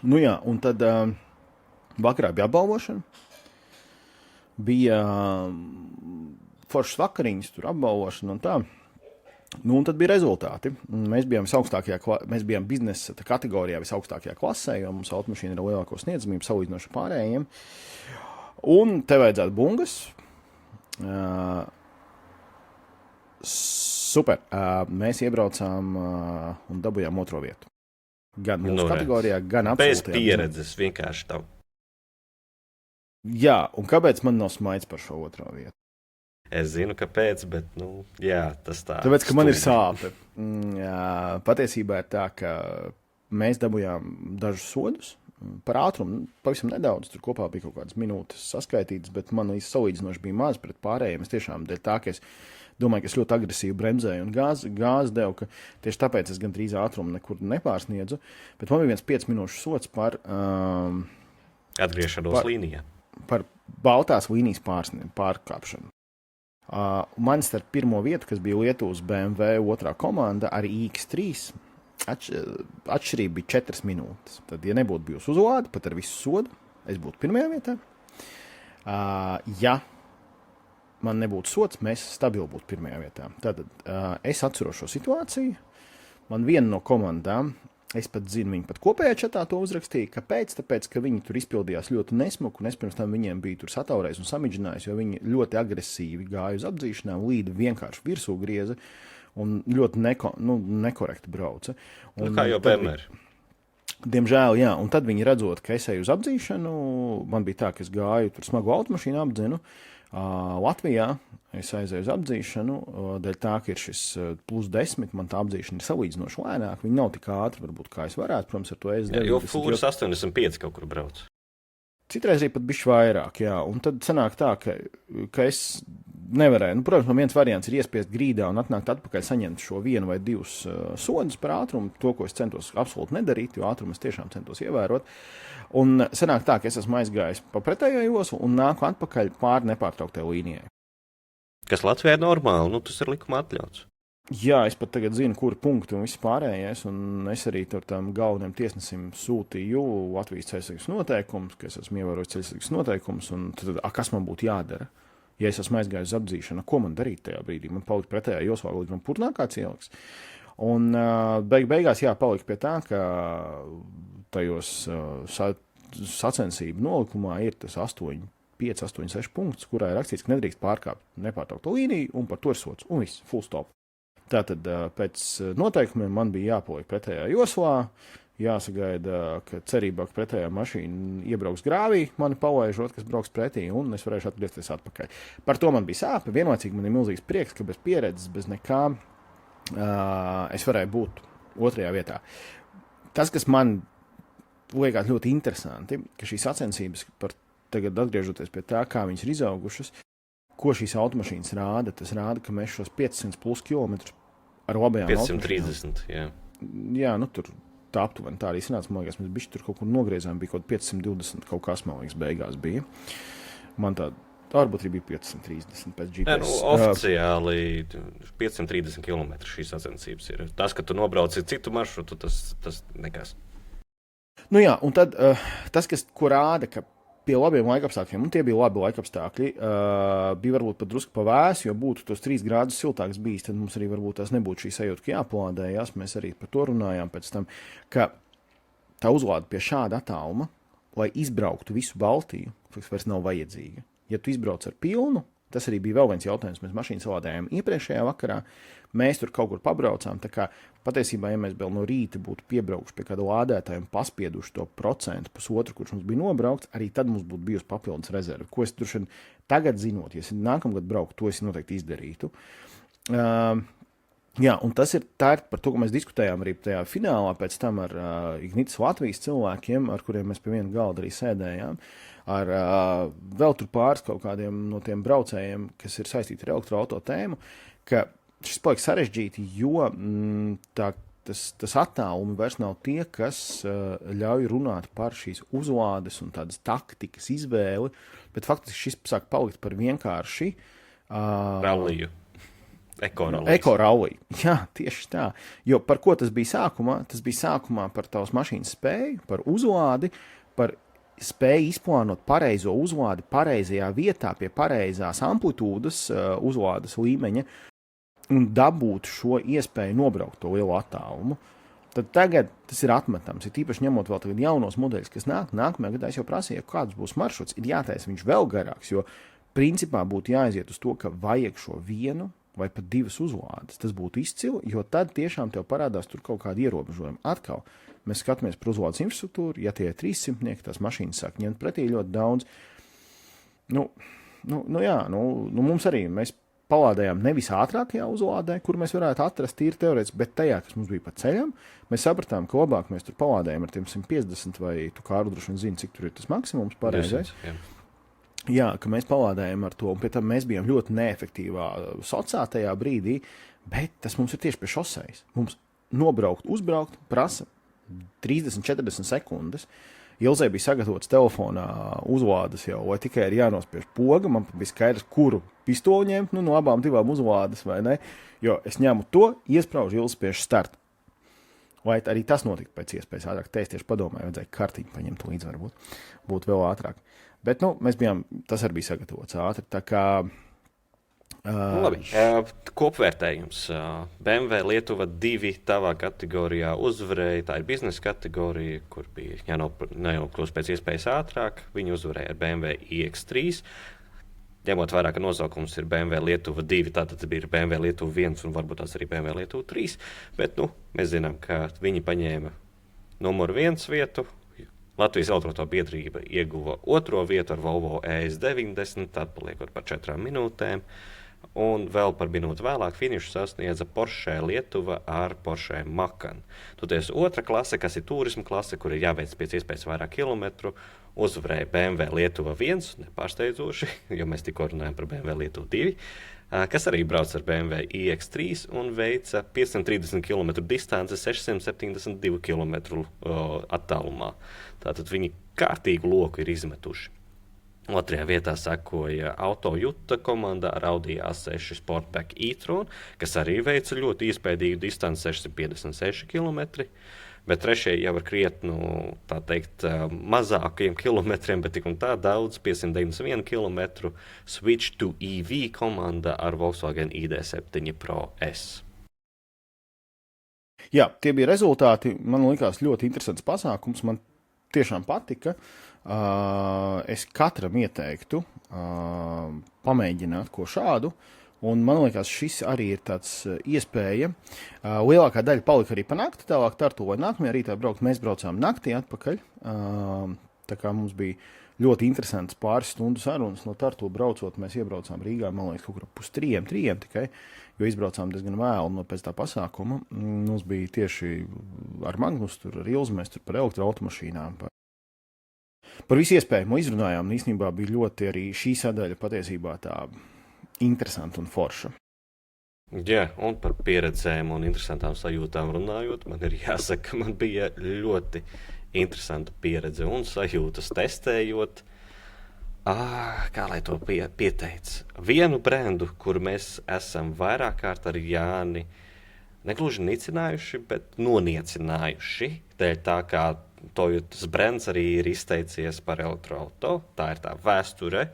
Nu jā, un tad vakarā bija apbalvošana, bija foršas vakariņas, tur apbalvošana un tā. Nu, un tad bija rezultāti. Mēs bijām biznesa kategorijā visaugstākajā klasē, jo mums automašīna ir lielāko sniedzamību salīdzinoši pārējiem. Un te vajadzētu bungas. Super. Mēs iebraucām un dabujām 2. vietu. Gan mūsu kategorijā, gan absolūtajā.
Bez pieredzes vienkārši tavu.
Jā, un kāpēc man nav smaids par šo 2. vietu?
Es zinu, kāpēc, bet, jā, tas tā.
Tāpēc, ka man ir sāpe. Patiesībā ir tā, ka mēs dabujām dažus sodus par ātrumu, pavisam nedaudz, tur kopā bija kaut kādas minūtes saskaitītas, bet man salīdzinoši bija maz pret pārējiem. Es tiešām dēļ tā, ka es domāju, ka es ļoti agresīvi bremzēju un gāzi devu, ka tieši tāpēc es gan drīz ātrumu nekur nepārsniedzu, bet man bija 5 minūšu sods par
atgriešanos līnijā.
Par baltās līnijas pārkāpšanu. Man starp 1. vietu, kas bija Lietuvas BMW 2. komanda, arī X3, atšķirība bija 4 minūtes. Tad, ja nebūtu bijusi uzlāde, pat ar visu sodu, es būtu 1. vietā. Ja man nebūtu sods, mēs stabili būtu 1. vietā. Tātad es atceros šo situāciju. Man viena no komandām, es pat zinu, viņi pat kopējā čatā to uzrakstīja. Kāpēc? Tāpēc, ka viņi tur izpildījās ļoti nesmuku, un es pirms tam viņiem biju tur sataurējis un samidžinājis, jo viņi ļoti agresīvi gāja uz apdzīšanām, līdi vienkārši virsū grieza un ļoti nekorekti brauca. Un
kā jau BMW.
Diemžēl, jā. Un tad viņi redzot, ka es eju uz apdzīšanu, man bija tā, ka es gāju tur smagu automašīnu apdzinu. Latvijā es aizēju uz apdzīšanu, dēļ tā, ka ir šis +10, man tā apdzīšana ir salīdzinoši lēnāk, viņi nav tik ātri, varbūt, kā es varētu, protams, ar to S90.
Jo fūras 85 kaut kur brauc.
Citreiz arī pat bišķi vairāk, jā, un tad sanāk tā, ka es nevarēju, protams, man viens variants ir iespiest grīdā un atnākt atpakaļ saņemt šo 1 vai 2 sodus par ātrumu, to, ko es centos absolūti nedarīt, jo ātrumu es tiešām centos ievērot. Un sanāk tā, ka es esmu aizgājis pa pretējo joslu un nāku atpakaļ pāri nepārtrauktajai līnijai.
Kas Latvijā ir normāli, tas ir likuma atļauts.
Jā, es pat tagad zinu, kuri punkti un viss pārējais, un es arī tur tam galvenajam tiesnesim sūtīju Latvijas ceļsargas noteikumus, ka es esmu ievērojis ceļsargas noteikumus, un tad, kas man būtu jādara? Ja es esmu aizgājis uz apdzīšanu, ko man darīt tajā brīdī? Man palika pretējā joslā, līdz man purnākāts ieliks. Un beigās jāpalika pie tā, ka tajos sacensību nolikumā ir tas 5, 8, 6 punkts, kurā ir rakstīts, ka nedrīkst pārkāpt nepārtraukto līniju, un par to ir sots, un viss, full stop. Tātad pēc noteikumiem man bija jāpaliek pretējā joslā, jāsagaida, ka cerībā, ka pretējā mašīna iebrauks grāvī, mani palaižot, kas brauks pretī, un es varēšu atgriezties atpakaļ. Par to man bija sāpe, vienlaicīgi man ir milzīgs prieks, ka bez pieredzes, bez nekā es varēju būt 2. vietā. Tas, kas man liekas ļoti interesanti, ka šīs sacensības, tagad atgriežoties pie tā, kā viņas ir izaugušas, ko šīs automašīnas rāda, tas rāda, ka mēs šos 500+ kilometrus ar labajām
530, jā.
Jā, tur tā aptuveni tā arī sanāca, man liekas, mēs bišķi tur kaut kur nogriezām, bija kaut 520 kaut kas, man liekas, beigās bija. Man tā Varbūt arī bija 530 pēc GPS.
Oficiāli 530 km šīs sacensības ir. Tas, ka tu nobrauci citu maršrutu, tas nekas.
Nu jā, un tad tas, ko rāda, ka pie labiem laikapstākļiem, un tie bija labi laikapstākļi, bija varbūt pat drusku pavēsi, jo būtu tos 3 grādus siltāks bijis, tad mums arī varbūt tās nebūtu šī sajūta, ka jāplādējās. Mēs arī par to runājām pēc tam, ka tā uzlāde pie šāda attāluma, lai izbrauktu visu Baltiju, vairs nav vajadzīga. Ja tu izbrauc ar pilnu, tas arī bija vēl viens jautājums. Mēs mašīnu salādējām iepriekšējā vakarā, mēs tur kaut kur pabraucām. Tā kā patiesībā, ja mēs vēl no rīta būtu piebraukuši pie kāda lādētāja un paspieduši to 1%, kurš mums bija nobraukts, arī tad mums būtu bijusi papildus rezerve. Ko es tur tagad zinot, ja es nākamgad brauktu, to es noteikti izdarītu. Jā, un tas ir par to, ko mēs diskutējām arī tajā finālā pēc tam ar Ignitis Latvijas cilvēkiem, ar kuriem mēs pie viena galda arī sēdējām, ar vēl tur pāris kaut kādiem no tiem braucējiem, kas ir saistīti ar elektroauto tēmu, ka šis paliek sarežģīti, jo tas attālumi vairs nav tie, kas ļauj runāt par šīs uzlādes un tādas taktikas izvēli, bet faktiski šis sāk palikt par vienkārši
ralliju.
Ekorallija. Jā, tieši tā. Jo par ko tas bija sākumā? Tas bija sākumā par tavas mašīnas spēju, par uzlādi, par spēju izplānot pareizo uzlādi pareizajā vietā pie pareizās amplitūdas uzlādes līmeņa un dabūt šo iespēju nobraukt to lielu attālumu. Tad tagad tas ir atmetams. Ir īpaši ņemot vēl tagad jaunos modeļus, kas nākamajā gadā es jau prasīju, kāds būs maršruts, ir jātaisa viņš vēl garāks, jo principā būtu jāaiziet uz to, ka vajag šo vienu vai pat 2 uzlādes. Tas būtu izcili, jo tad tiešām tev parādās tur kaut kādi ierobežojumi. Atkal, mēs skatāmies par uzlādes infrastruktūru, ja tie ir 300, tās mašīnas sāk ņemt pretī ļoti daudz. Mums arī, mēs palādējām nevis ātrākajā uzlādē, kur mēs varētu atrast tīri teorētiski, bet tajā, kas mums bija pa ceļam, mēs sapratām, ka labāk mēs tur palādējam ar tiem 150 vai tu Kārli droši vien zini, cik tur ir tas maksimums pareizais. Jā, ka mēs palādējam ar to, un pie tam mēs bijām ļoti neefektīvā sociā tajā brīdī, bet tas mums ir tieši pie šosejas. Mums nobraukt, uzbraukt prasa 30-40 sekundes. Ilzē bija sagatavots telefonā uzlādes jau, vai tikai ir jānospiež poga, man bija skaidrs, kuru pistoli ņemt, no abām 2 uzlādes, vai ne, jo es ņemu to, iespraužu Ilzspiešu startu. Vai arī tas notika pēc iespējas ātrāk. Te es tieši padomāju, vajadzēja kartiņu paņemt līdz varbūt, būtu vēl ātrāk. Bet, mēs bijām, tas arī bija sagatavots ātri, tā kā...
Labi, kopvērtējums. BMW Lietuva 2 tavā kategorijā uzvarēja, tā ir biznesa kategorija, kur bija jānokļūst pēc iespējas ātrāk. Viņi uzvarēja ar BMW iX3. Ņemot vērā, ka nosaukums ir BMW Lietuva 2, tātad tas bija BMW Lietuva 1 un varbūt tās arī BMW Lietuva 3. Bet, mēs zinām, ka viņi paņēma numuru 1 vietu. Latvijas elektroauto biedrība ieguva 2. vietu ar Volvo ES90, atpaliekot par 4 minūtēm. Un vēl par minūti vēlāk finišu sasniedza Porsche Lietuva ar Porsche Macan. Toties 2. klase, kas ir turisma klase, kur ir jāveic pēc iespējas vairāk kilometru, uzvarēja BMW Lietuva 1, nepārsteidzoši, jo mēs tikko runājam par BMW Lietuva 2, kas arī brauc ar BMW iX3 un veica 530 km distanci 672 km attālumā. Tātad viņi kārtīgu loku ir izmetuši. 2. vietā sekoja Autojutta komanda ar Audi A6 Sportback e-tron, kas arī veica ļoti iespējīgu distanci 656 km. Bet 3. jau ar krietnu, tā teikt, mazākiem kilometriem, bet tik un tā daudz, 591 km, Switch to EV komanda ar Volkswagen ID7 Pro S.
Jā, tie bija rezultāti. Man likās ļoti interesants pasākums. Man tiešām patika. Es katram ieteiktu pamēģināt ko šādu. Un man liekas, šis arī ir tāds iespēja. Lielākā daļa palika arī pa nakti, tālāk Tartu, lai nākamajā rītā braukt. Mēs braucām naktī atpakaļ. Tā kā mums bija ļoti interesants pāris stundu sarunas. No Tartu braucot, mēs iebraucām Rīgā, man liekas, kaut kur pus 3 tikai, jo izbraucām diezgan vēlu no pēc tā pasākuma. Mums bija tieši ar Magnus, tur ar Ilzu, mēs tur par elektroautomašīnām, par visu iespējamo izrunājām. Īstenībā bija ļoti arī šī sadaļa patiesībā tā interesanti un forša.
Jā, un par pieredzēm un interesantām sajūtām runājot, man ir jāsaka, ka man bija ļoti interesanta pieredze un sajūtas testējot Kā lai to pieteic? Vienu brendu, kur mēs esam vairāk kārt ar Jāni negluži nicinājuši, bet noniecinājuši. Dēļ tā kā Toyotas brands arī ir izteicies par elektroauto, tā ir tā vēsture.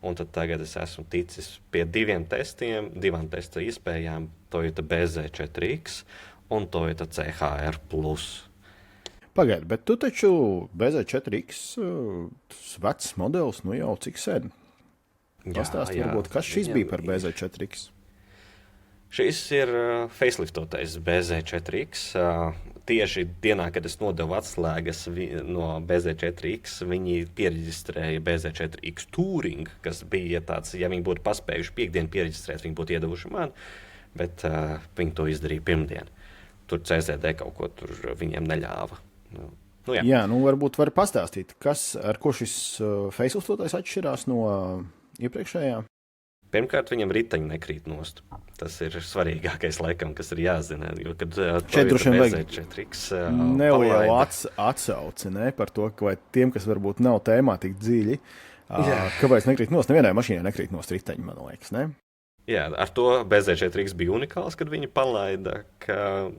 Un tad tagad es esmu ticis pie divām testa iespējām - Toyota BZ4X un Toyota CHR Plus.
Pagaidi, bet tu taču BZ4X, tas vecs modelis, nu jau cik sen? Pastāsti varbūt, kas šis bija par BZ4X?
Šis ir faceliftotais BZ4X. Tieši dienā, kad es nodevu atslēgas no BZ4X, viņi pieregistrēja BZ4X Touring, kas bija tāds, ja viņi būtu paspējuši piekdienu pieregistrēt, viņi būtu iedevuši man, bet viņi to izdarīja pirmdien. Tur CZD kaut ko tur viņiem neļāva.
Jā, varbūt var pastāstīt, ar ko šis faceliftotais atšķirās no iepriekšējā?
Pirmkārt, viņam riteņi nekrīt nost. Tas ir svarīgākais, laikam, kas ir jāzina. Jo, kad
šeit droši vien vajag
BZ4X
nelielu atsauci, ne, par to, ka vai tiem, kas varbūt nav tēmā tik dziļi, kāpēc nekrīt nost. Nevienai mašīnai nekrīt nost riteņi, man liekas, ne?
Jā, ar to BZ4X bija unikāls, kad viņi palaida, ka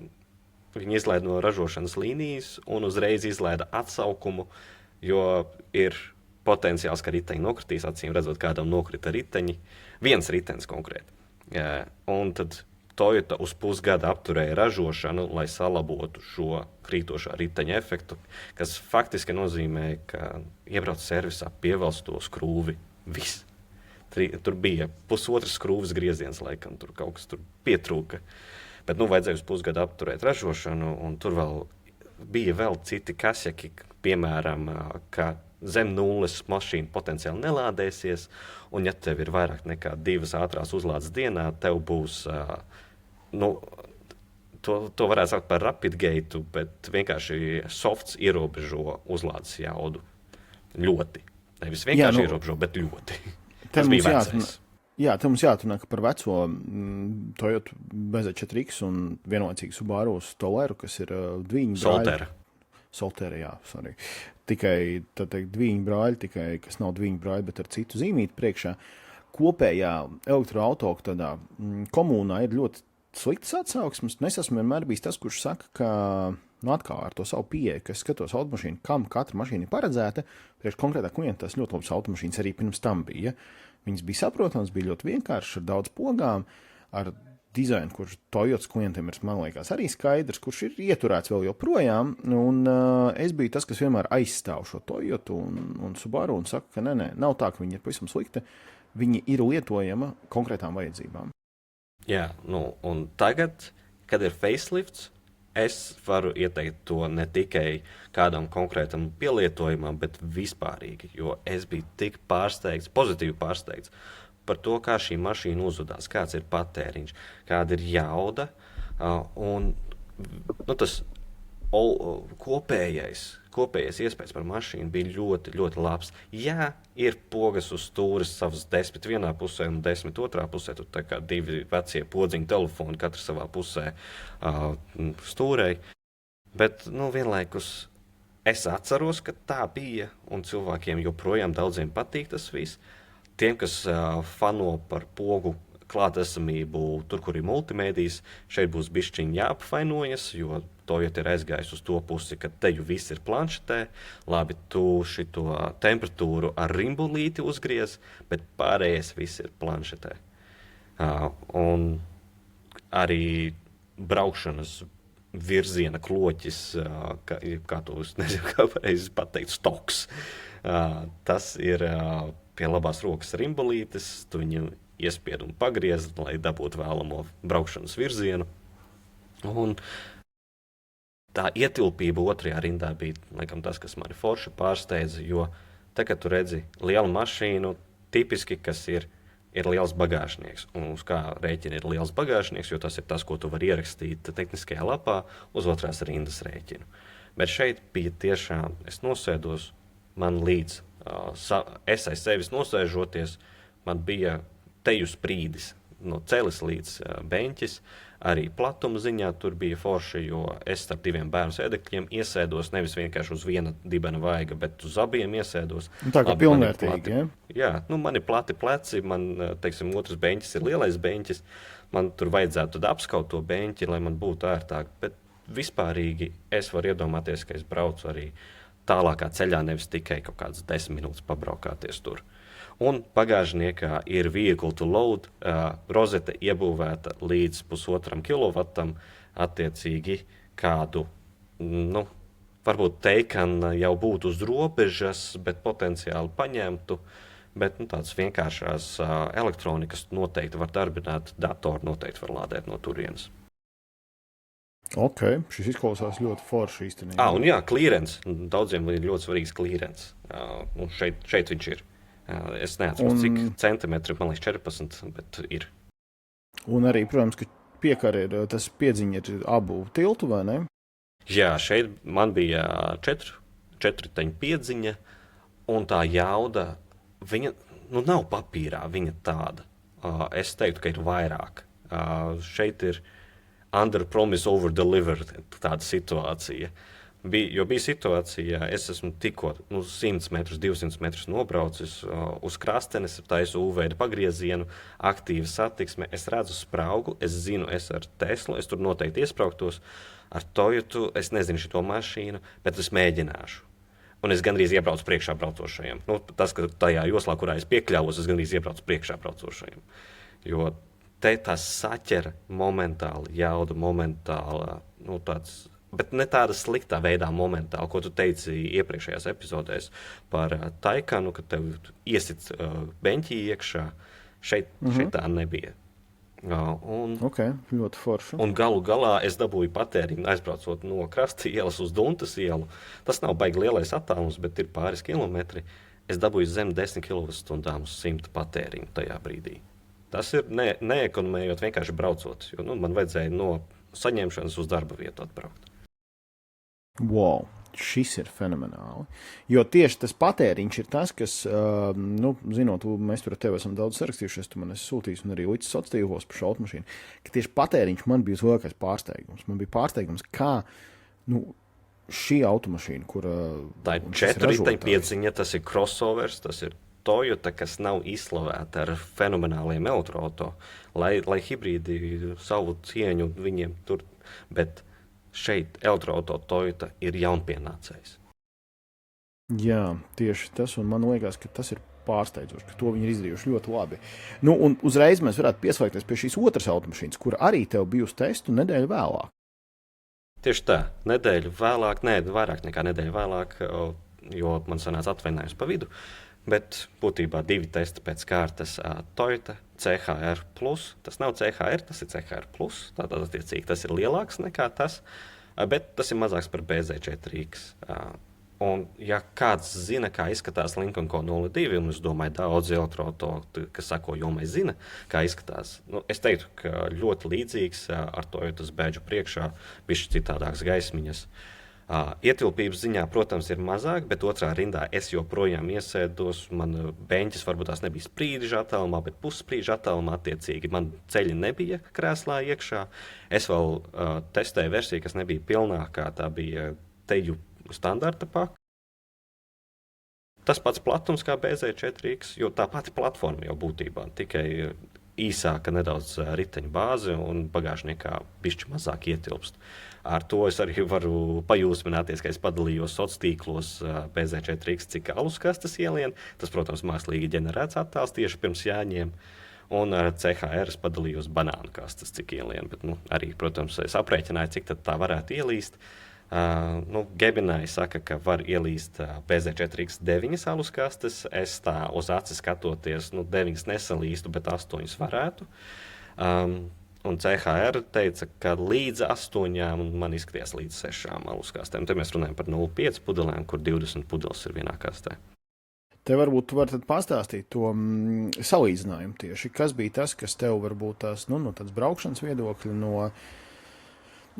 viņi izlaida no ražošanas līnijas un uzreiz izlaida atsaukumu, jo ir potenciāls, ka riteņi nokritīs, acīm redzot, kādam nokrita riteņi. Viens ritenis konkrēti. Un tad Toyota uz pusgada apturēja ražošanu, lai salabotu šo krītošā riteņa efektu, kas faktiski nozīmē, ka iebrauc servisā, pievelc to skrūvi. Viss. Tur bija pusotras skrūves grieziens, laikam, tur kaut kas tur pietrūka. Bet, vajadzēja uz pusgadu apturēt ražošanu, un tur bija vēl citi kasjaki, piemēram, ka zem nulles mašīna potenciāli nelādēsies, un ja tev ir vairāk nekā 2 ātrās uzlādes dienā, tev būs, to varētu saukt par rapidgate, bet vienkārši softs ierobežo uzlādes jaudu. Ļoti. Nevis vienkārši ierobežo, bet ļoti. Tas bija vecais.
Jā, te mums jāatrunā par veco Toyota BZ4X un vienlaicīgi Subaru Stoleru, kas ir dviņu brāļi. Soltera, jā, sorry. Tikai, tā teikt, dviņu brāļi, kas nav dviņu brāļi, bet ar citu zīmīti priekšā. Kopējā elektroauto tādā komunā ir ļoti sliktas atsauksmes. Es esmu vienmēr bijis tas, kurš saka, ka atkal ar to savu pieeju, ka es skatos automašīnu, kam katra mašīna ir paredzēta, priekš konkrētā klienta tas ļoti labas automašīnas arī pirms tam bija. Viņas bija saprotams, bija ļoti vienkāršas, ar daudz pogām, ar dizainu, kurš Toyotas klientiem ir, man liekas, arī skaidrs, kurš ir ieturēts vēl joprojām, un es biju tas, kas vienmēr aizstāv šo Toyotu un Subaru un saka, ka nē, nav tā, ka viņi ir pavisam slikti, viņi ir lietojama konkrētām vajadzībām.
Jā, un tagad, kad ir facelifts, es varu ieteikt to ne tikai kādam konkrētam pielietojumam, bet vispārīgi, jo es biju tik pārsteigts, pozitīvi pārsteigts, par to, kā šī mašīna uzvedās, kāds ir patēriņš, kāda ir jauda, un tas kopējais iespējas par mašīnu bija ļoti, ļoti labs. Jā, ir pogas uz stūres savas 10 vienā pusē un 10 otrā pusē, tur tā kā 2 vecie podziņu telefoni, katrs savā pusē stūrei, bet, vienlaikus es atceros, ka tā bija, un cilvēkiem joprojām daudziem patīk tas viss. Tiem, kas fano par pogu klātesamību, tur, kur ir multimēdijas, šeit būs bišķiņi jāapvainojas, jo Toyota ir aizgājis uz to pusi, ka te jau viss ir planšetē, labi, tu šito temperatūru ar rimbulīti uzgriez, bet pārējais viss ir planšetē. Un arī braukšanas virziena kloķis, kā to nezinu, kā pareizi pateikt, stoks. Tas ir pie labās rokas rimbulītes, tu viņu iespied un pagriez, lai dabūtu vēlamo braukšanas virzienu. Un tā ietilpība otrajā rindā bija, laikam, tas, kas mani forši pārsteidza, jo te, kad tu redzi lielu mašīnu, tipiski, kas ir liels bagāžnieks. Un uz kā rēķina ir liels bagāžnieks, jo tas ir tas, ko tu vari ierakstīt tehniskajā lapā uz otrās rindas rēķinu. Bet šeit bija tiešām, es nosēdos, man līdz, es aiz sevis nosēžoties, man bija teju sprīdis no celis līdz beņķis, Arī platuma ziņā tur bija forši, jo es starp diviem bērnu sēdekļiem iesēdos nevis vienkārši uz viena dibena vaiga, bet uz abiem iesēdos.
Tā kā pilnvērtīgi, ja?
Jā, man ir plati pleci, man, teiksim, otrs beņķis ir lielais beņķis, man tur vajadzētu tad apskaut to beņķi, lai man būtu ērtāk, bet vispārīgi es varu iedomāties, ka es braucu arī tālākā ceļā, nevis tikai kaut kādas 10 minūtes pabraukāties tur. Un bagāžniekā ir vehicle to load, rozete iebūvēta līdz 1,5 kilovatam, attiecīgi kādu, varbūt Taycan jau būtu uz robežas, bet potenciāli paņemtu, bet tādas vienkāršās elektronikas noteikti var darbināt, datoru noteikti var lādēt no turienes.
Ok, šis izklausās ļoti forši īstenībā.
Un jā, clearance. Daudziem ir ļoti svarīgs clearance. Un šeit viņš ir. Es neatceros, cik centimetri, man liekas 14, bet ir.
Un arī, protams, ka piekara ir, tas piedziņa ir abu tiltu, vai ne?
Jā, šeit man bija 4 piedziņa, un tā jauda, viņa, nav papīrā, viņa tāda. Es teiktu, ka ir vairāk. Šeit ir under promise over deliver tāda situācija. Jo bija situācija, es esmu tikko 100 metrus, 200 metrus nobraucis uz krastenes, taisu U-veida pagriezienu, aktīva satiksme, es redzu spraugu, es zinu, es ar Teslu, es tur noteikti iesprauktos, ar Toyotu, es nezinu šito mašīnu, bet es mēģināšu. Un es gandrīz iebraucu priekšā braucošajiem. Tas, ka tajā joslā, kurā es piekļāvos, es gandrīz iebraucu priekšā braucošajiem. Jo te tas saķera momentāli, jauda momentāli, tāds, bet ne tāda sliktā veidā momentāli, ko tu teici iepriekšējās epizodēs par Taycanu, ka tev iesit beņķī iekšā. Šeit tā nebija.
Ok, ļoti forši.
Un galu galā es dabūju patēriņu, aizbraucot no Krasta ielas uz Duntas ielu. Tas nav baigi lielais attālums, bet ir pāris kilometri. Es dabūju zem 10 kWh uz 100 patēriņu tajā brīdī. Tas ir neekonomējot, vienkārši braucot, jo man vajadzēja no saņemšanas uz darba vietu atbraukt.
Wow, šis ir fenomenāli. Jo tieši tas patēriņš ir tas, kas, zinot, mēs tur ar tevi esam daudz sarakstījušies, tu man esi sūtījis un arī licis sociālos tīklos par šo automašīnu, ka tieši patēriņš man bija lielākais pārsteigums. Man bija pārsteigums, kā šī automašīna, kura...
Tā ir 4 piedziņa, tas ir crossovers, tas ir Toyota, kas nav izslavēta ar fenomenāliem elektroauto, lai hibrīdi savu cieņu viņiem tur, bet šeit elektroauto Toyota ir jaunpienācējs.
Jā, tieši tas, un man liekas, ka tas ir pārsteidzoši, ka to viņi ir izdarījuši ļoti labi. Un uzreiz mēs varētu pieslēgties pie šīs otras automašīnas, kura arī tev bija uz testu nedēļu vēlāk.
Tieši tā, nedēļu vēlāk, vairāk nekā nedēļu vēlāk, jo man sanāca atvainājums pa vidu. Bet būtībā 2 testi pēc kārtas Toyota CHR+. Tas nav CHR, tas ir CHR+. Tātad attiecīgi tas ir lielāks nekā tas, bet tas ir mazāks par BZ4X. Un ja kāds zina, kā izskatās Lincoln Co. 02, un es domāju, daudz elektroauto, kas sako jomai zina, kā izskatās. Es teiktu, ka ļoti līdzīgs ar Toyotas bēdžu priekšā, bišķi citādāks gaismiņas. Ietilpības ziņā, protams, ir mazāk, bet otrā rindā es joprojām iesēdos. Man beņķis varbūt tās nebija sprīdža attālumā, bet pussprīdža attālumā attiecīgi. Man ceļi nebija krēslā iekšā. Es vēl testēju versiju, kas nebija pilnākā, tā bija teju standarta paka. Tas pats platums kā BZ4X, jo tā pati platforma jau būtībā tikai īsāka nedaudz riteņu bāze un bagāžniekā bišķi mazāk ietilpst. Ar to es arī varu pajūsmināties, ka es padalījos sociālos tīklos BZ4X, cik aluskastes ielien. Tas, protams, mākslīgi ģenerēts attēls tieši pirms jāņem. Un ar CHR es padalījos banānu kastes, cik ielien. Bet arī, protams, es aprēķināju, cik tad tā varētu ielīst. Gebināji saka, ka var ielīst BZ4X 9 aluskastes. Es tā uz aci skatoties, 9 nesalīstu, bet 8 varētu. Un CHR teica, ka līdz 8, un man izskatījās līdz 6 aluskastēm. Te mēs runājam par 0,5 pudelēm, kur 20 pudeles ir vienā kastē.
Te varbūt tu vari tad pastāstīt to salīdzinājumu tieši. Kas bija tas, kas tev varbūt tās, no tāds braukšanas viedokļa, no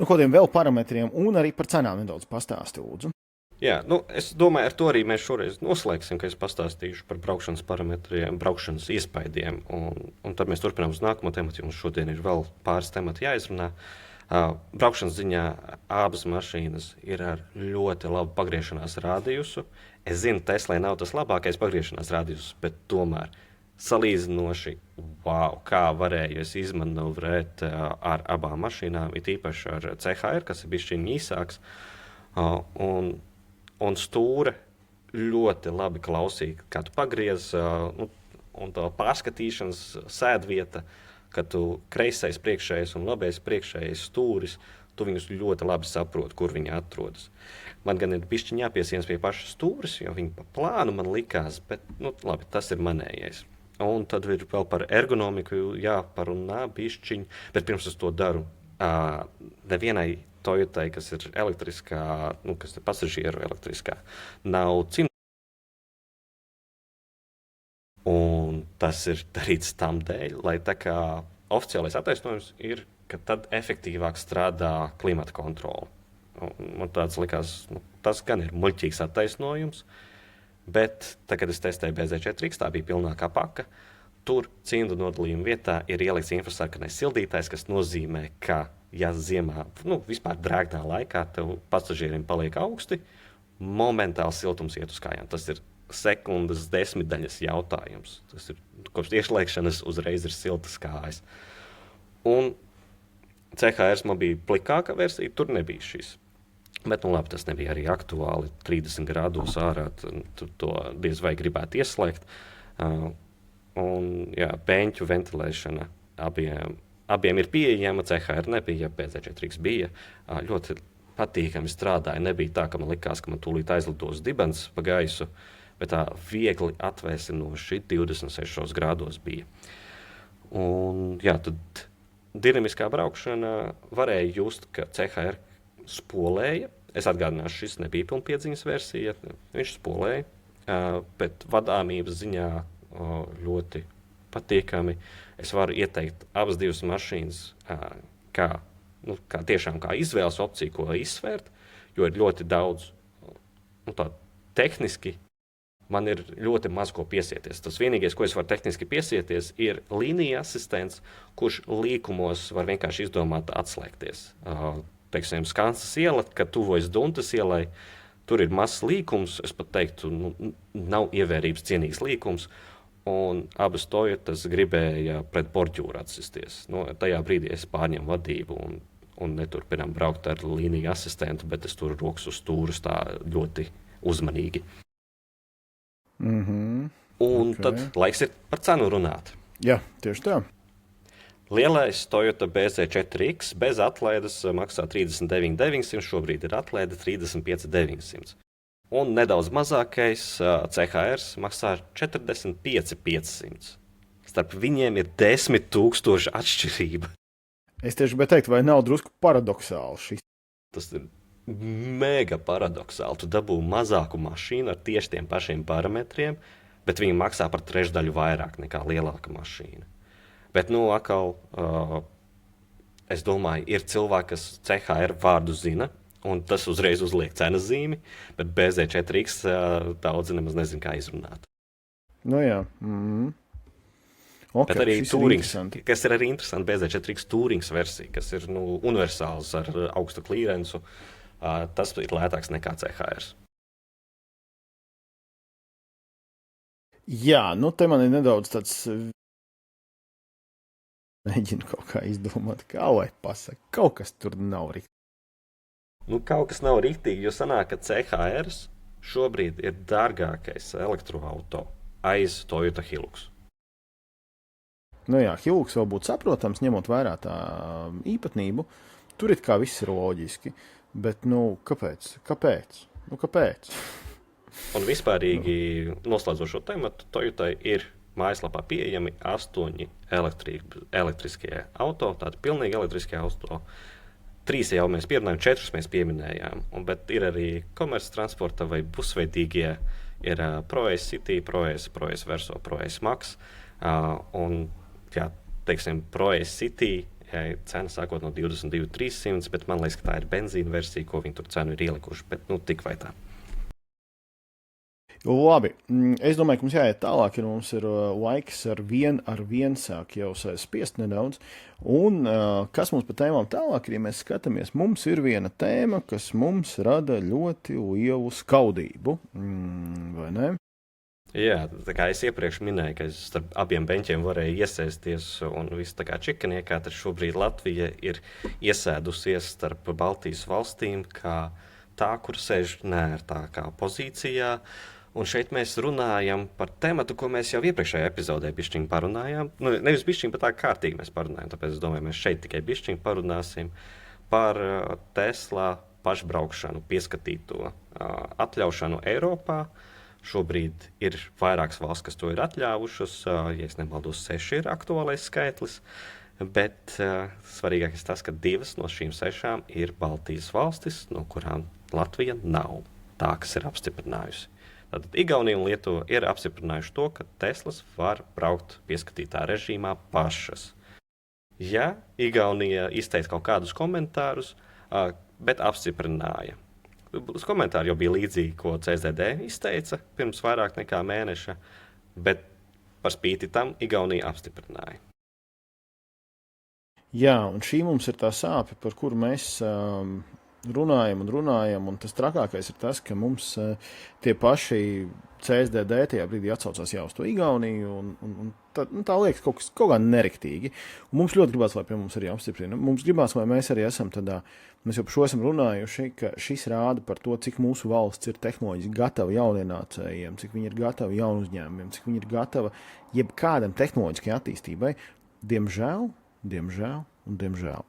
kādiem vēl parametriem, un arī par cenām nedaudz pastāsti, lūdzu.
Jā, es domāju, ar to arī mēs šoreiz noslēgsim, ka es pastāstīšu par braukšanas parametriem, braukšanas iespaidiem, un tad mēs turpinām uz nākamo tematu, jo mums šodien ir vēl pāris temati jāizrunā. Braukšanas ziņā abas mašīnas ir ar ļoti labu pagriešanās radiusu. Es zinu, Teslai nav tas labākais pagriešanās radius, bet tomēr salīdzinoši, wow, kā varēju es izmanevrēt ar abām mašīnām, it īpaši ar CHR, kas ir bijis šķiņ īsāks. Un stūra ļoti labi klausīja, kā tu pagriez, un tā pārskatīšanas sēdvieta, kad tu kreisais priekšējais un labais priekšējais stūris, tu viņus ļoti labi saproti, kur viņi atrodas. Man gan ir bišķiņ jāpiesienas pie paša stūris, jo viņi pa plānu man likās, bet, labi, tas ir manējais. Un tad ir vēl par ergonomiku jāparunā bišķiņ, bet pirms es to daru, nevienai Toyotai, kas ir elektriskā, kas ir pasažieru elektriskā, nav cimdu. Un tas ir darīts tam dēļ, lai tā kā oficiālais attaisnojums ir, ka tad efektīvāk strādā klimata kontrole. Man tāds likās, tas gan ir muļķīgs attaisnojums, bet tad, kad es testēju BZ4X, tā bija pilnākā paka, tur cimdu nodalījuma vietā ir ielikts infrasarkanais sildītājs, kas nozīmē, ka ja ziemā, vispār drēgnā laikā tev pasažieriem paliek augsti, momentāli siltums iet uz kājām. Tas ir sekundes desmitdaļas jautājums. Tas ir kopš ieslēgšanas uzreiz ir siltas kājas. Un CHR man bija plikāka versija, tur nebija šis. Bet, labi, tas nebija arī aktuāli. 30 grādos ārā, tur to diez vai gribētu ieslēgt. Un, jā, beņķu ventilēšana abiem ir pieejama, CHR nebija, BZ4X bija. Ļoti patīkami strādāja. Nebija tā, ka man likās, ka man tūlīt aizlidos dibens pa gaisu, bet tā viegli atvēsinoši 26 grādos bija. Un, jā, tad dinamiskā braukšana varēja just, ka CHR spolēja. Es atgādināšu, šis nebija pilnpiedziņas versija, viņš spolēja, bet vadāmības ziņā ļoti patīkami. Es varu ieteikt abas divas mašīnas kā tiešām kā izvēles opciju, ko izsvērt, jo ir ļoti daudz, tā tehniski man ir ļoti maz ko piesieties. Tas vienīgais, ko es varu tehniski piesieties, ir līnija asistents, kurš līkumos var vienkārši izdomāt atslēgties. Teiksim, Skansas iela, kad tuvojas Duntas ielai, tur ir mazs līkums, es pat teiktu, nav ievērības cienīgs līkums, un abas Toyotas gribēja pret borģūru atsisties. Tajā brīdī es pārņemu vadību un neturpinām braukt ar līniju asistentu, bet es turu rokas uz stūrus tā ļoti uzmanīgi. Un tad laiks ir par cenu runāt.
Jā, tieši tā.
Lielais Toyota BZ4X bez atlaides maksā 39,900, šobrīd ir atlaide 35,900. Un nedaudz mazākais CHR maksā 45,500. Starp viņiem ir 10,000 atšķirība.
Es tieši gribēju teikt, vai nav drusku paradoxāli šis?
Tas ir mega paradoxāli. Tu dabū mazāku mašīnu ar tieši tiem pašiem parametriem, bet viņi maksā par trešdaļu vairāk nekā lielāka mašīna. Bet, atkal, es domāju, ir cilvēki, kas CHR vārdu zina, un tas uzreiz uzliek cenas zīmi, bet BZ4X daudzi nemaz nezin, kā izrunāt.
Jā. Okay,
bet arī Tourings, kas ir arī interesanti, BZ4X Tourings versija, kas ir universāls ar augstu klīrensu, tas ir lētāks nekā CHR.
Jā, te man ir nedaudz tāds... Mēģinu kaut kā izdomāt, kā lai pasaka. Kaut kas tur nav riktīgi.
Kaut kas nav riktīgi, jo sanāk, ka CHR šobrīd ir dārgākais elektroauto aiz Toyota Hilux.
Jā, Hilux vēl būtu saprotams, ņemot vērā tā īpatnību. Tur it kā viss ir loģiski, bet, kāpēc? Kāpēc?
Un vispārīgi noslēdzošo tematu, Toyotai ir mājaslapā pieejami 8 elektriskie auto, tādi pilnīgi elektriskie auto. 3 jau mēs pieminējām, 4 mēs pieminējām, bet ir arī komerces transporta vai busveidīgie, ir ProAce City, ProAce Verso, ProAce Max, un, teiksim, ProAce City cena sākot no 22,300, bet man liekas, ka tā ir benzīna versija, ko viņi tur cenu ir ielikuši, bet tik vai tā.
Labi, es domāju, ka mums jāiet tālāk, ja mums ir laiks ar vien sāk jau spiest nedaudz. Un kas mums pa tēmām tālāk ir, ja mēs skatāmies, mums ir viena tēma, kas mums rada ļoti lielu skaudību, vai ne?
Jā, tā kā es iepriekš minēju, ka es starp abiem beņķiem varēju iesēsties un viss tā kā čikaniekā, tad šobrīd Latvija ir iesēdusies starp Baltijas valstīm kā tā, kur sēž nērtākā pozīcijā. Un šeit mēs runājam par tematu, ko mēs jau iepriekšējā epizodē bišķiņ parunājām. Nu, nevis bišķiņ, bet tā kārtīgi mēs parunājam, tāpēc es domāju, mēs šeit tikai bišķiņ parunāsim par Tesla pašbraukšanu, pieskatīto atļaušanu Eiropā. Šobrīd ir vairākas valsts, kas to ir atļāvušas. Ja es nemaldos, 6 ir aktuālais skaitlis. Bet svarīgākais tas, ka 2 no šīm 6 ir Baltijas valstis, no kurām Latvija nav tā, kas ir apstiprinājusi. Tātad Igaunija un Lietuva ir apstiprinājuši to, ka Teslas var braukt pieskatītā režīmā pašas. Ja Igaunija izteica kaut kādus komentārus, bet apstiprināja. Komentāri jau bija līdzīgi, ko CZD izteica pirms vairāk nekā mēneša, bet par spīti tam Igaunija apstiprināja.
Jā, un šī mums ir tā sāpe, par kuru mēs runājam, un tas trakākais ir tas, ka mums tie paši CSDD tajā brīdī atsaucās jau uz to Igauniju, un tā liekas kaut kā nerektīgi. Un mums ļoti gribās, lai pie mums arī apstiprina. Mums gribās, lai mēs arī esam tādā, mēs jau par šo esam runājuši, ka šis rāda par to, cik mūsu valsts ir tehnoloģiski gatava jaunienācējiem, cik viņi ir gatavi jaunu uzņēmumiem, cik viņi ir gatava jebkādam tehnoloģiskai attīstībai. Diemžēl.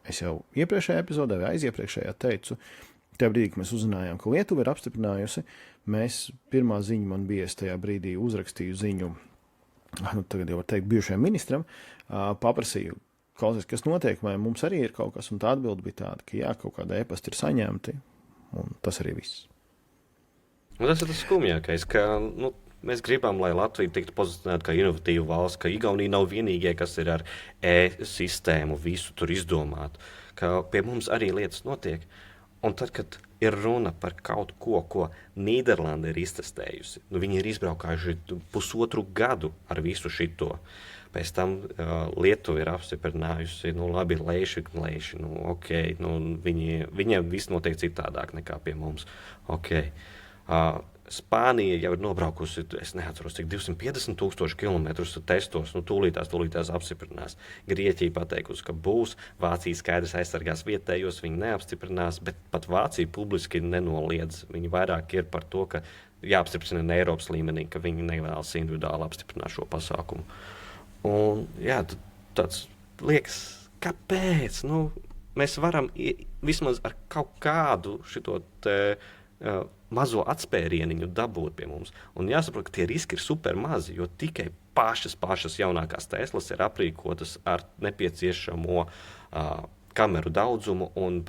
Es jau iepriekšējā epizodē vai aiziepriekšējā teicu, tajā brīdī, kad mēs uzzinājām, ka Lietuva ir apstiprinājusi, mēs pirmā ziņa man bija, es tajā brīdī uzrakstīju ziņu, tagad jau var teikt, bijušajam ministram, paprasīju, klausies, kas notiek, vai mums arī ir kaut kas, un tā atbilde bija tāda, ka jā, kaut kāda e-pasta ir saņemti, un tas arī viss.
Un tas ir tas skumjākais, ka, mēs gribam, lai Latvija tiktu pozicionēta kā inovatīva valsts, ka Igaunija nav vienīgie, kas ir ar e-sistēmu visu tur izdomātu, ka pie mums arī lietas notiek. Un tad, kad ir runa par kaut ko, ko Nīderlanda ir iztestējusi, viņi ir izbraukājuši 1,5 gadu ar visu šito. Pēc tam Lietuva ir apstiprinājusi, labi, lēši, ok, viņiem viss notiek citādāk nekā pie mums. Okay. Spānija jau ir nobraukusi, es neatceros, cik 250,000 kilometrus testos, tūlītās apstiprinās. Grieķija pateikusi, ka būs, Vācija skaidrs aizsargās vietējos, viņi neapstiprinās, bet pat Vācija publiski nenoliedz. Viņi vairāk ir par to, ka jāapstiprina Eiropas līmenī, ka viņi nevēlas individuāli apstiprināt šo pasākumu. Un jā, tāds liekas, kāpēc? Mēs varam vismaz ar kaut kādu šito mazo atspērieniņu dabūt pie mums. Un jāsaprot, ka tie riski ir super mazi, jo tikai pašas jaunākās Teslas ir aprīkotas ar nepieciešamo kameru daudzumu un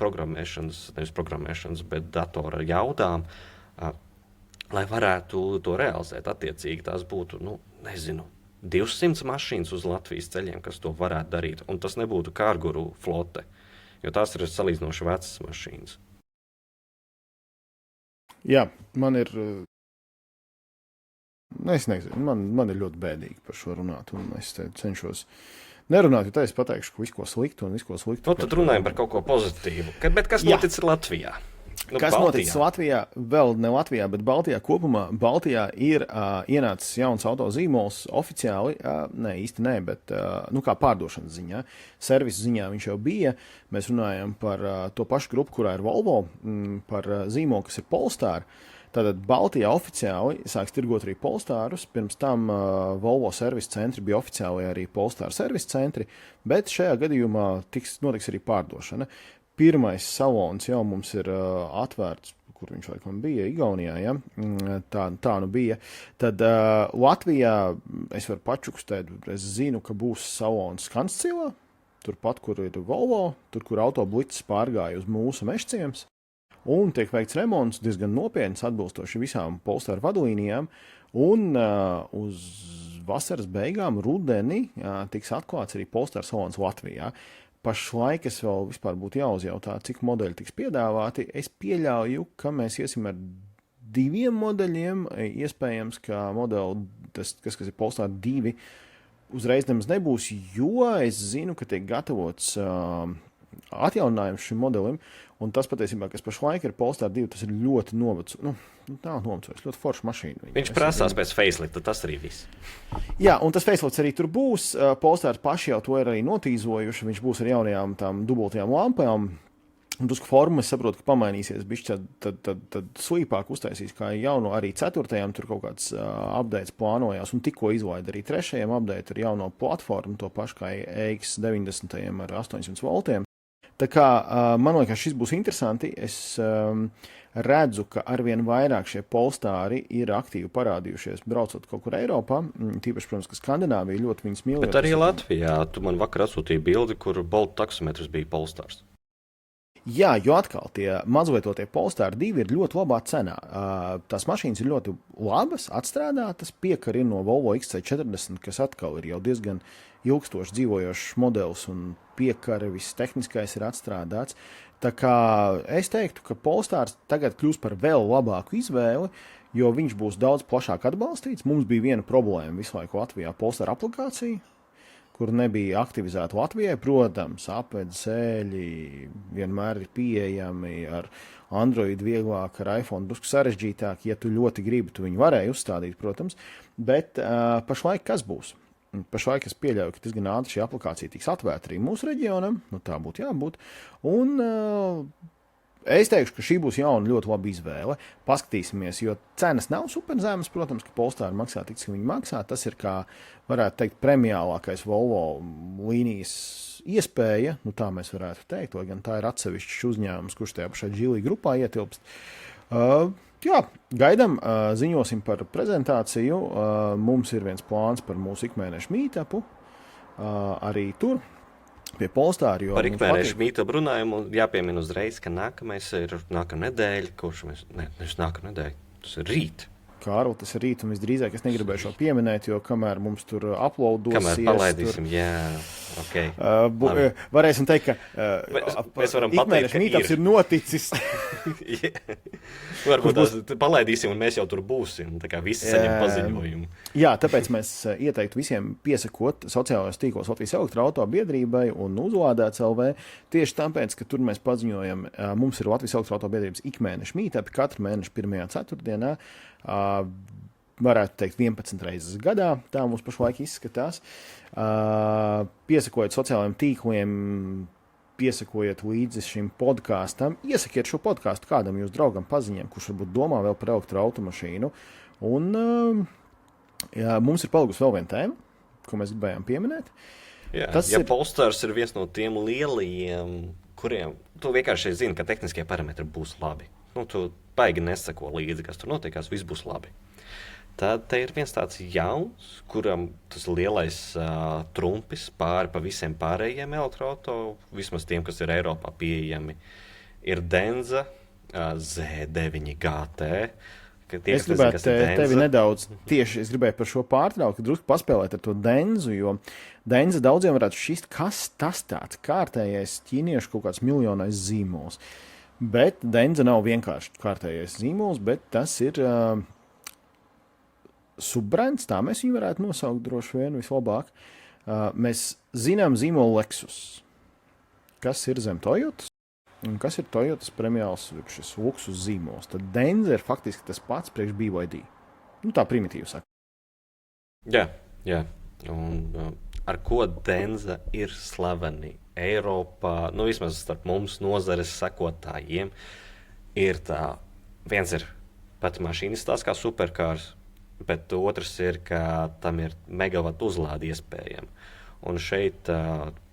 bet datora jaudām, lai varētu to realizēt. Attiecīgi tās būtu, 200 mašīnas uz Latvijas ceļiem, kas to varētu darīt. Un tas nebūtu kārguru flote, jo tās ir salīdzinoši vecas mašīnas.
Jā, man ir, es nezinu, man ir ļoti bēdīgi par šo runāt, un es cenšos nerunāt, jo tā es pateikšu, ka visu ko sliktu un visu ko sliktu.
Tad runājam par kaut ko pozitīvu. Bet kas noticis Latvijā?
Kas noticis Latvijā? Vēl ne Latvijā, bet Baltijā kopumā. Baltijā ir ienācis jauns autozīmols oficiāli, īsti nē, bet kā pārdošanas ziņā. Servisa ziņā viņš jau bija. Mēs runājam par to pašu grupu, kurā ir Volvo, par zīmolu, kas ir Polestar. Tātad Baltijā oficiāli sāks tirgot arī Polestārus. Pirms tam Volvo servisa centri bija oficiāli arī Polestar servisa centri, bet šajā gadījumā notiks arī pārdošana. Pirmais salons jau mums ir atvērts, kur viņš laikam bija, Igaunijā, ja? Tā bija. Tad Latvijā es varu pačukstēt, es zinu, ka būs salons Skanscilā, turpat, kur ir Volvo, tur, kur autoblicis pārgāja uz mūsu Mežciems, un tiek veikts remonts diezgan nopietns, atbilstoši visām Polestar vadlīnijām, un uz vasaras beigām rudenī tiks atklāts arī Polestar salons Latvijā. Pašlaik es vēl vispār būtu jāuzjautā, cik modeļi tiks piedāvāti. Es pieļauju, ka mēs iesim ar 2 modeļiem. Iespējams, ka modeli, kas ir Polestar 2, uzreiz nemaz nebūs, jo es zinu, ka tiek gatavots atjauninājums šim modelim, un tas patiesībā, kas pašlaik ir Polestar 2, tas ir ļoti novecojis, ļoti forša mašīna.
Viņš prasās pēc facelifta, tas arī viss.
Jā, un tas facelifts arī tur būs. Polestar paši jau to ir arī notīzojuši, viņš būs ar jaunajām tām dubultajām lampām. Un tas forma, es saprotu, ka pamainīsies, bišķi tad slīpāk uztaisīs kā jauno, arī 4. tur kaut kāds updates plānojās, un tikko izlaida arī 3. update ar jauno platformu, to pašu kā EX90 ar 800 voltiem. Tā kā man liekas, šis būs interesanti. Es redzu, ka arvien vairāk šie Polestāri ir aktīvi parādījušies, braucot kaut kur Eiropā, tīpaši, protams, ka Skandināvija ļoti viņas mīl.
Bet arī Latvijā, tu man vakar atsūtīji bildi, kur Bolt taksometrs bija Polestārs.
Jā, jo atkal tie mazlietotie Polestar 2 ir ļoti labā cenā. Tās mašīnas ir ļoti labas, atstrādātas, piekari no Volvo XC40, kas atkal ir jau diezgan ilgstoši dzīvojošs modelis, un piekari viss tehniskais ir atstrādāts. Tā kā es teiktu, ka Polestars tagad kļūs par vēl labāku izvēli, jo viņš būs daudz plašāk atbalstīts. Mums bija viena problēma visu laiku Latvijā Polestar aplikācija, kur nebija aktivizēta Latvijai. Protams, apved sēļi vienmēr ir pieejami ar Android vieglāk, ar iPhone drusku sarežģītāk. Ja tu ļoti gribi, tu viņu varēji uzstādīt, protams. Bet pašlaik kas būs? Pašlaik es pieļauju, ka diezgan ātri šī aplikācija tiks atvērta arī mūsu reģionam. Nu, tā būtu jābūt. Un es teikšu, ka šī būs jauna ļoti laba izvēle. Paskatīsimies, jo cenas nav superzemes, protams, ka Polestar maksā tik, cik viņi maksā. Tas ir, kā varētu teikt, premiālākais Volvo līnijas iespēja. Nu, tā mēs varētu teikt, lai gan tā ir atsevišķs uzņēmums, kurš tajā pašā Geely grupā ietilpst. Jā, gaidām, ziņosim par prezentāciju. Mums ir viens plāns par mūsu ikmēnešu meetupu. Arī tur. Pie Polestāra.
Par ikmēnešu meetup runājumu jāpiemina uzreiz, ka nākamais ir nākamā nedēļa, nevis nākamā nedēļa, tas ir rīt.
Kārli, tas ir rīt, un visdrīzāk es negribēju šo pieminēt, jo kamēr mums tur uploadosies...
Kamēr palaidīsim, jā, ok.
Varēsim teikt, ka ikmēnešu meetups ir noticis.
Varbūt palaidīsim, un mēs jau tur būsim, tā kā visi saņem paziņojumu.
Jā, tāpēc mēs ieteiktu visiem piesakot sociālajos tīklos Latvijas elektroauto biedrībai un uzlādēts LV. Tieši tāpēc, ka tur mēs paziņojam, mums ir Latvijas elektroauto biedrības ikmēnešu meetupi katru mēnešu 1. ceturtdienā. Varētu teikt 11 reizes gadā, tā mums pašlaik izskatās. Piesakojot sociālajiem tīkliem, piesakojiet līdzi šim podkāstam, iesakiet šo podkāstu kādam jūs draugam paziņam, kurš varbūt domā vēl par elektroautomašīnu. Un mums ir palikusi vēl viena tēma, ko mēs gribējām pieminēt.
Jā, ja Polestars ir viens no tiem lielajiem, kuriem tu vienkārši zini, ka tehniskie parametri būs labi. Nu, tu baigi nesako līdzi, kas tur notiekās, viss būs labi. Tad te ir viens tāds jauns, kuram tas lielais trumpis pāri pa visiem pārējiem elektroauto, vismaz tiem, kas ir Eiropā pieejami, ir Denza Z9 GT.
Es gribētu tevi nedaudz tieši, es gribēju par šo pārtraukt, drusku paspēlēt ar to Denzu, jo Denza daudziem varētu šķist, kas tas tāds kārtējais ķīniešu kaut kāds miljonais zīmols. Bet Denza nav vienkārši kārtējais zīmols, bet tas ir subbrands, tā mēs viņu varētu nosaukt droši vien vislabāk. Mēs zinām zīmolu Lexus, kas ir zem Toyotas, un kas ir Toyotas premiāls šis luksus zīmols. Tad Denza ir faktiski tas pats priekš BYD. Nu, tā primitīvi saka.
Jā. Un ar ko Denza ir slaveni Eiropā, nu vismaz starp mums nozares sekotājiem, ir tā, viens ir pati mašīnas tās kā superkārs, bet otrs ir, ka tam ir megavatu uzlādi iespējami. Un šeit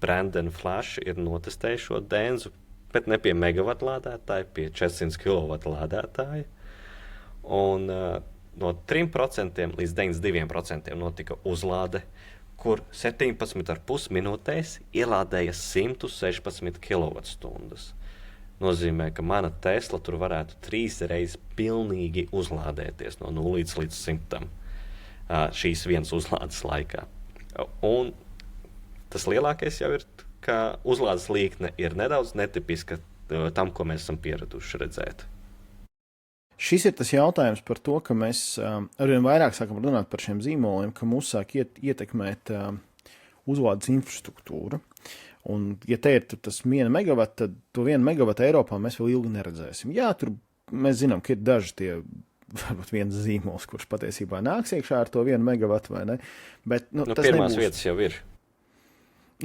Brandon Flash ir notestējuši šo Denzu, bet ne pie megavatu lādētāja, pie 400 kW lādētāja. Un no 3% līdz 92% notika uzlāde, kur 17,5 minūtēs ielādēja 116 kWh. Nozīmē, ka mana Tesla tur varētu 3 reizes pilnīgi uzlādēties no 0 līdz 100 šīs vienas uzlādes laikā. Un tas lielākais jau ir, ka uzlādes līkne ir nedaudz netipiska tam, ko mēs esam pieraduši redzēt.
Šis ir tas jautājums par to, ka mēs arvien vairāk sākam runāt par šiem zīmoliem, ka mūs sāk ietekmēt uzvādes infrastruktūra. Un, ja te ir tas 1 megavata, tad to 1 megavata Eiropā mēs vēl ilgi neredzēsim. Jā, tur mēs zinām, ka ir daži tie, varbūt viens zīmols, kurš patiesībā nāks iekšā ar to 1 megavatu, vai ne? Bet, tas
pirmās
nebūs...
vietas jau ir.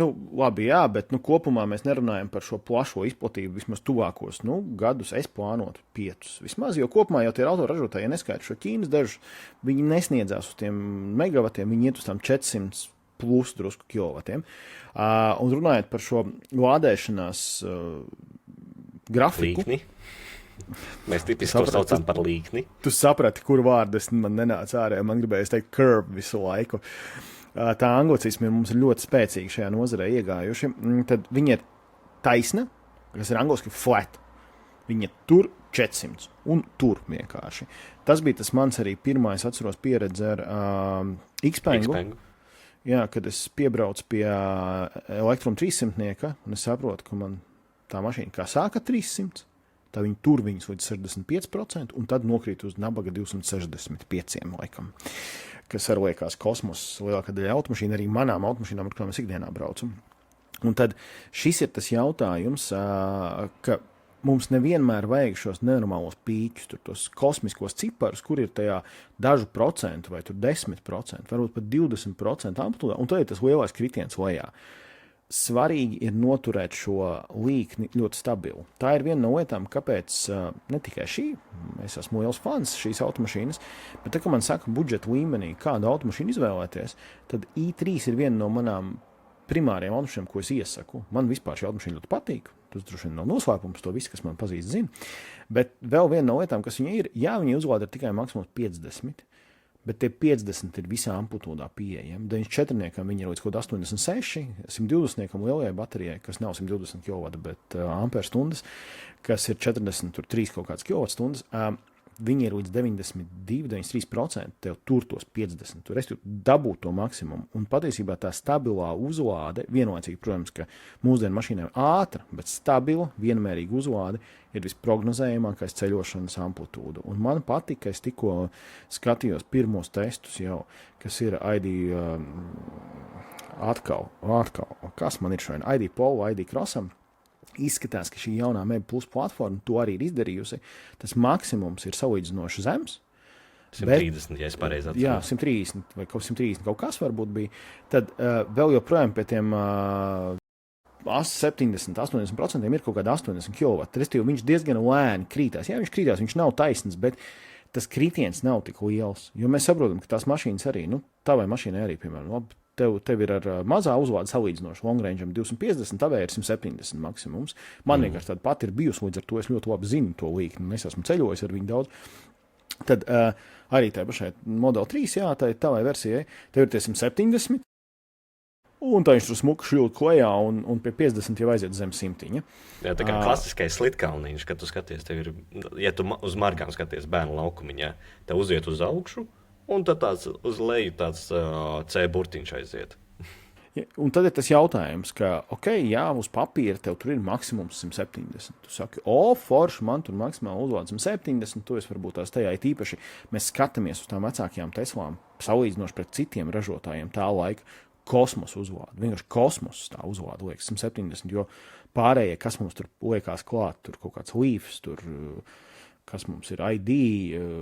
Labi, jā, bet kopumā mēs nerunājam par šo plašo izplatību vismaz tuvākos gadus. Es plānotu 5 vismaz, jo kopumā jau tie autoražotāji, ja neskaidrs šo Ķīnas dažus, viņi nesniedzās uz tiem megavatiem, viņi iet uz tām 400 plus drusku kilovatiem. Un runājot par šo lādēšanās grafiku.
Līkni. Mēs tipiski to saucam par līkni.
Tu saprati, kur vārdas man nenāca ārā, man gribējās teikt curve visu laiku. Tā anglicismi mums ir ļoti spēcīgi šajā nozarē iegājuši. Tad viņi ir taisna, kas ir angliski flat. Viņi ir tur 400 un tur vienkārši. Tas bija tas mans arī pirmais, atceros, pieredze ar Xpengu. Jā, kad es piebraucu pie Elektrum 300, un es saprotu, ka man tā mašīna kā sāka 300, tā viņi tur viņas līdz 65%, un tad nokrīt uz nabaga 265 laikam. Kas arī liekas kosmos, lielākā daļa automašīna, arī manām automašīnām, ar kurām es ikdienā braucu. Un tad šis ir tas jautājums, ka mums nevienmēr vajag šos nenormālos pīķus, tur tos kosmiskos ciparus, kur ir tajā dažu procentu vai tur 10%, varbūt pat 20% amplitūdā, un tad ir tas lielais kritiens lejā. Svarīgi ir noturēt šo līkni ļoti stabilu. Tā ir viena no lietām, kāpēc ne tikai šī, es esmu liels fans šīs automašīnas, bet tā, ka man saka budžeta līmenī, kādu automašīnu izvēlēties, tad i3 ir viena no manām primāriem automašīnām, ko es iesaku. Man vispār šī automašīna ļoti patīk. Tas droši vien nav noslēpums, to visi, kas man pazīst, zina. Bet vēl viena no lietām, kas viņa ir, jā, viņa uzlāda ir tikai maksimums 50, bet tie 50 ir visā amplitūdā pieejami. 94 viņi ir līdz kaut 86, 120 lielajai baterijai, kas nav 120 kW, bet amperstundas, kas ir 43 kaut kāds kilovatstundas, viņi ir līdz 92-93%, tev tur tos 50, tur es dabūtu to maksimumu. Un patiesībā tā stabilā uzlāde, vienlaicīgi, protams, ka mūsdienu mašīnām ātra, bet stabila, vienmērīga uzlāde ir visprognozējamākais ceļošanas amplitūda. Un man patika, ka es tikko skatījos pirmos testus jau, kas ir ID atkal, kas man ir šodien, ID Polo, ID Crossam. Izskatās, ka šī jaunā MEB Plus platforma to arī ir izdarījusi. Tas maksimums ir salīdzinoši zems.
130, ja es pareizi atceros.
Jā, 130 vai 130 kaut kas varbūt bija. Tad vēl joprojām pie tiem 70-80% ir kaut kāda 80 kW. Restīvi, viņš diezgan lēni krītās. Jā, viņš krītās, viņš nav taisns, bet tas kritiens nav tik liels. Jo mēs saprotam, ka tās mašīnas arī, tavai mašīnai arī, piemēram, tev ir ar mazā uzlāde salīdzinoši long range 250, tavai ir 170 maksimums. Man vienkārši tāda pati ir bijusi, līdz ar to es ļoti labi zinu to līkni, un es esmu ceļojis ar viņu daudz. Tad arī tā pašai Model 3, jā, tā ir tavai versijai, tev ir tie 170, un tā viņš tur smuka šildu klejā, un pie 50 jau aiziet zem 100.
Jā, tā kā klasiskais slitkalniņš, kad tu skaties, tev ir, ja tu uz margām skaties bērnu laukumiņā, tev uziet uz augšu, un tad tāds uz leju tāds C burtiņš aiziet.
Ja, un tad ir tas jautājums, ka, jā, uz papīra tev tur ir maksimums 170. Tu saki, forši, man tur maksimāli uzlāde 170, to es varbūt tās tajā īpaši. Mēs skatāmies uz tām vecākajām Teslām, salīdzinoši pret citiem ražotājiem tā laika kosmos uzlāde. Vienkārši kosmos tā uzlāde liekas 170, jo pārējie, kas mums tur liekas klāt, tur kaut kāds Leafs, tur kas mums ir ID,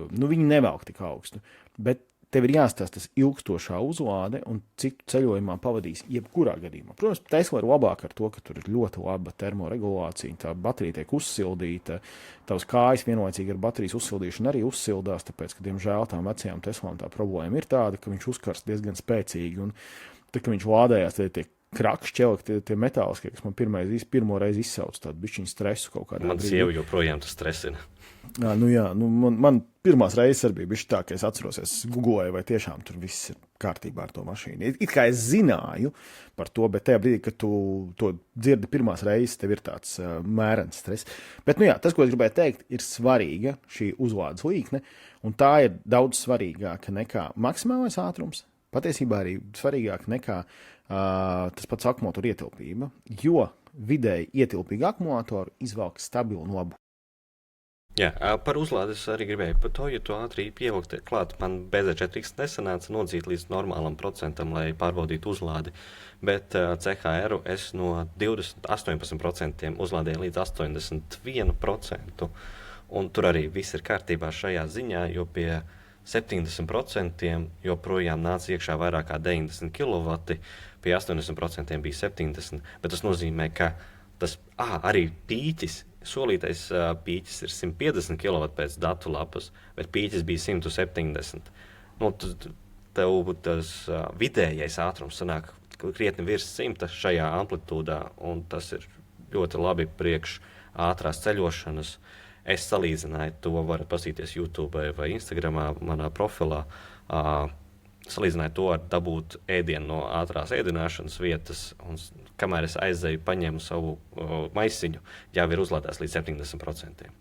viņi nevelk tik augstu. Bet tev ir jāstāsta tas ilgstošā uzlāde un cik tu ceļojumā pavadīs jebkurā gadījumā. Protams, Tesla ir labāk ar to, ka tur ir ļoti laba termoregulācija, tā baterija tiek uzsildīta, tavs kājas vienlaicīgi ar baterijas uzsildīšanu arī uzsildās, tāpēc, ka, diemžēl, tām vecajām Teslām tā problēma ir tāda, ka viņš uzkarst diezgan spēcīgi, un tad, kad viņš lādējās, tad tiek krakšķeli, tie metāliskie, kas man pirmo reizi izsauc tādu bišķiņu stresu kaut kādā
brīdī. Man sieva joprojām tas stresina.
Man pirmās reizes arī bija bišķi tā, ka es atceros, es googlēju, vai tiešām tur viss ir kārtībā ar to mašīnu. It kā es zināju par to, bet tajā brīdī, kad tu to dzirdi pirmās reizes, tev ir tāds mērens stress. Bet, tas, ko es gribēju teikt, ir svarīga šī uzlādes līkne, un tā ir daudz svarīgāka nekā maksimālais ātrums. Patiesībā arī svarīgāk nekā tas pats akumulātoru ietilpība, jo vidēji ietilpīgu akumulātoru izvelk stabilu un labu.
Jā, par uzlādi es arī gribēju par to, ja tu ātri pievilkt klāt. Man BZ4X nesanāca nodzīt līdz normālam procentam, lai pārbaudītu uzlādi, bet CHR es no 18% uzlādēju līdz 81%. Un tur arī viss ir kārtībā šajā ziņā, jo pie 70% joprojām nāca iekšā vairāk kā 90 kW, pie 80% bija 70, bet tas nozīmē, ka tas arī pīķis, solītais pīķis ir 150 kW pēc datu lapas, bet pīķis bija 170. Nu, tev tas vidējais ātrums sanāk krietni virs 100 šajā amplitūdā, un tas ir ļoti labi priekš ātrās ceļošanas. Es salīdzināju to, varat pasīties YouTube vai Instagramā, manā profilā, salīdzināju to ar dabūt ēdienu no ātrās ēdināšanas vietas, un kamēr es aizēju, paņēmu savu maisiņu, jau ir uzlādēts līdz 70%.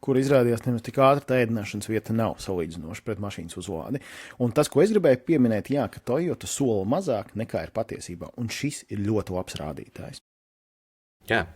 Kur izrādījās nemaz tik ātri tā ēdināšanas vieta nav salīdzinoša pret mašīnas uzlādi. Un tas, ko es gribēju pieminēt, ka Toyota sola mazāk nekā ir patiesībā, un šis ir ļoti labs rādītājs.
Jā,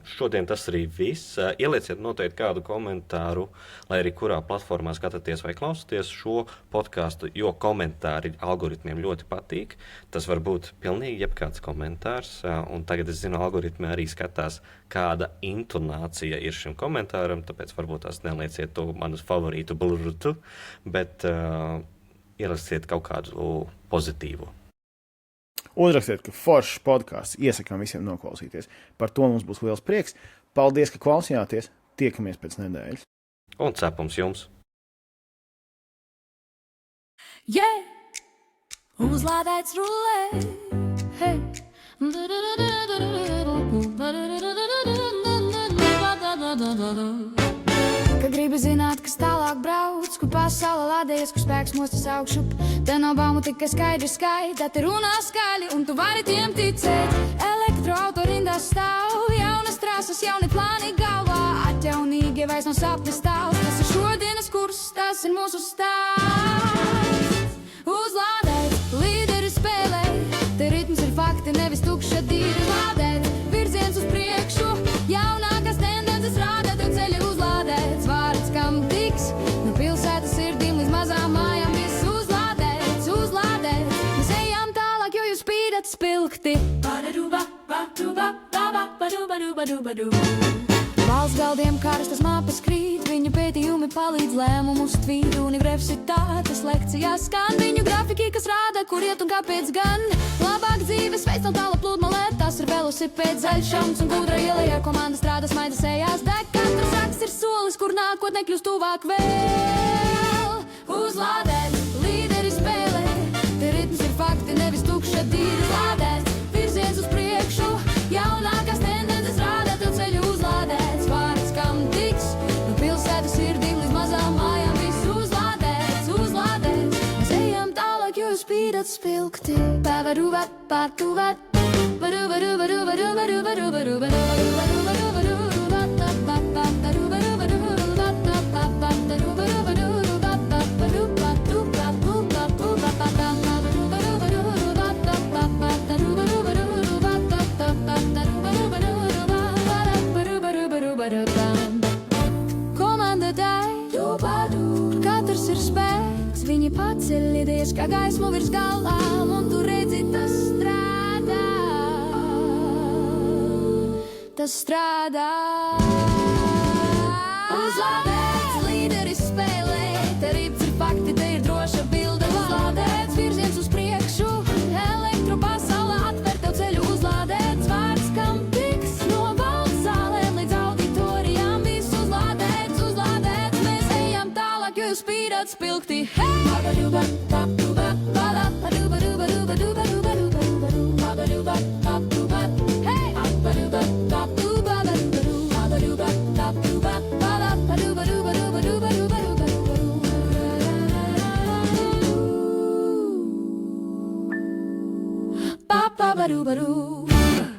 šodien tas arī viss. Ielieciet noteikti kādu komentāru, lai arī kurā platformā skatāties vai klausāties šo podcastu, jo komentāri algoritmiem ļoti patīk. Tas var būt pilnīgi jebkāds komentārs, un tagad es zinu, algoritmi arī skatās, kāda intonācija ir šim komentāram, tāpēc varbūt tās nelieciet to manus favorītu blurtu, bet ielieciet kaut kādu pozitīvu.
Uzrakstiet, ka foršs podcasts, iesakām visiem noklausīties. Par to mums būs liels prieks. Paldies, ka klausījāties. Tiekamies pēc nedēļas.
Un cepums jums!
Yeah! Uzlādēts rullē! Hey! Ka gribi zināt, kas tālāk brauc, kur pasaule lādējas, kur spēks mostas augšup. Te nav baumu tikai skaidri skaidri, te runā skaļi, un tu vari tiem ticēt. Elektroauto rindās stāv, jaunas trases, jauni plāni galvā. Atjaunīgi vairs nav sapnis stāvs, tas ir šodienas kurs, tas ir mūsu stāsts. Uzlādēt, līderi spēlē, te ritms ir fakti, nevis tukša dīri lādēt. Virziens uz priekšu, jaunākās tendences rāda, tev ceļi uzlādēts. Vārds, kam tiks, no pilsētas sirdīm līdz mazām mājām, viss uzlādēts, uzlādēts. Mēs ejam tālāk, jo jūs spīdat spilgti. Valsts galdiem karstas mapas krīt, viņu pētījumi palīdz lēmumus tvīt. Universitātes lekcijās skan viņu grafiki, kas rāda, kur iet un kāpēc gan. Labāk dzīves veids nav tāla plūdmalē, tas ir velosipēds, zaļš šauns un gudra ielējā. Komanda strādā, smaida sējās, deg katrs aks ir solis, kur nākotnē kļūst tuvāk vēl. Uzlādēt, līderi spēlē, te ritms ir fakti, nevis tukša dīri lādēt. Virziens uz priekšu, jaunākās tendences rāda, tev ceļu uzlādēts. Vārds, kam tiks, no pilsētas sirdīm līdz mazām mājām, viss uzlādēts, uzlādēts. Mēs ejam tālāk, jo spīdat spilgti. Pavaruvat, pārtuvat, varu, varu, varu, varu, varu, varu, varu, varu, varu, varu, varu, varu, komanda dai, katrs ir spēks, viņi paceļies kā gaismu virs galām, un tu redzi, tas strādā, tas strādā. Uzlādēts, līderis spēlē, te rīps ir fakti, te ir droša bilde. Uzlādēts, virziens uz priekšu, elektropasaulē atver tev ceļu. Uzlādēts, vārds, kam tiks, no valsts zālēm līdz auditorijām. Viss uzlādēts, uzlādēts, mēs ejam tālāk, jo jūs spīdat spilgti. Hey! Ba ba ba do ba do.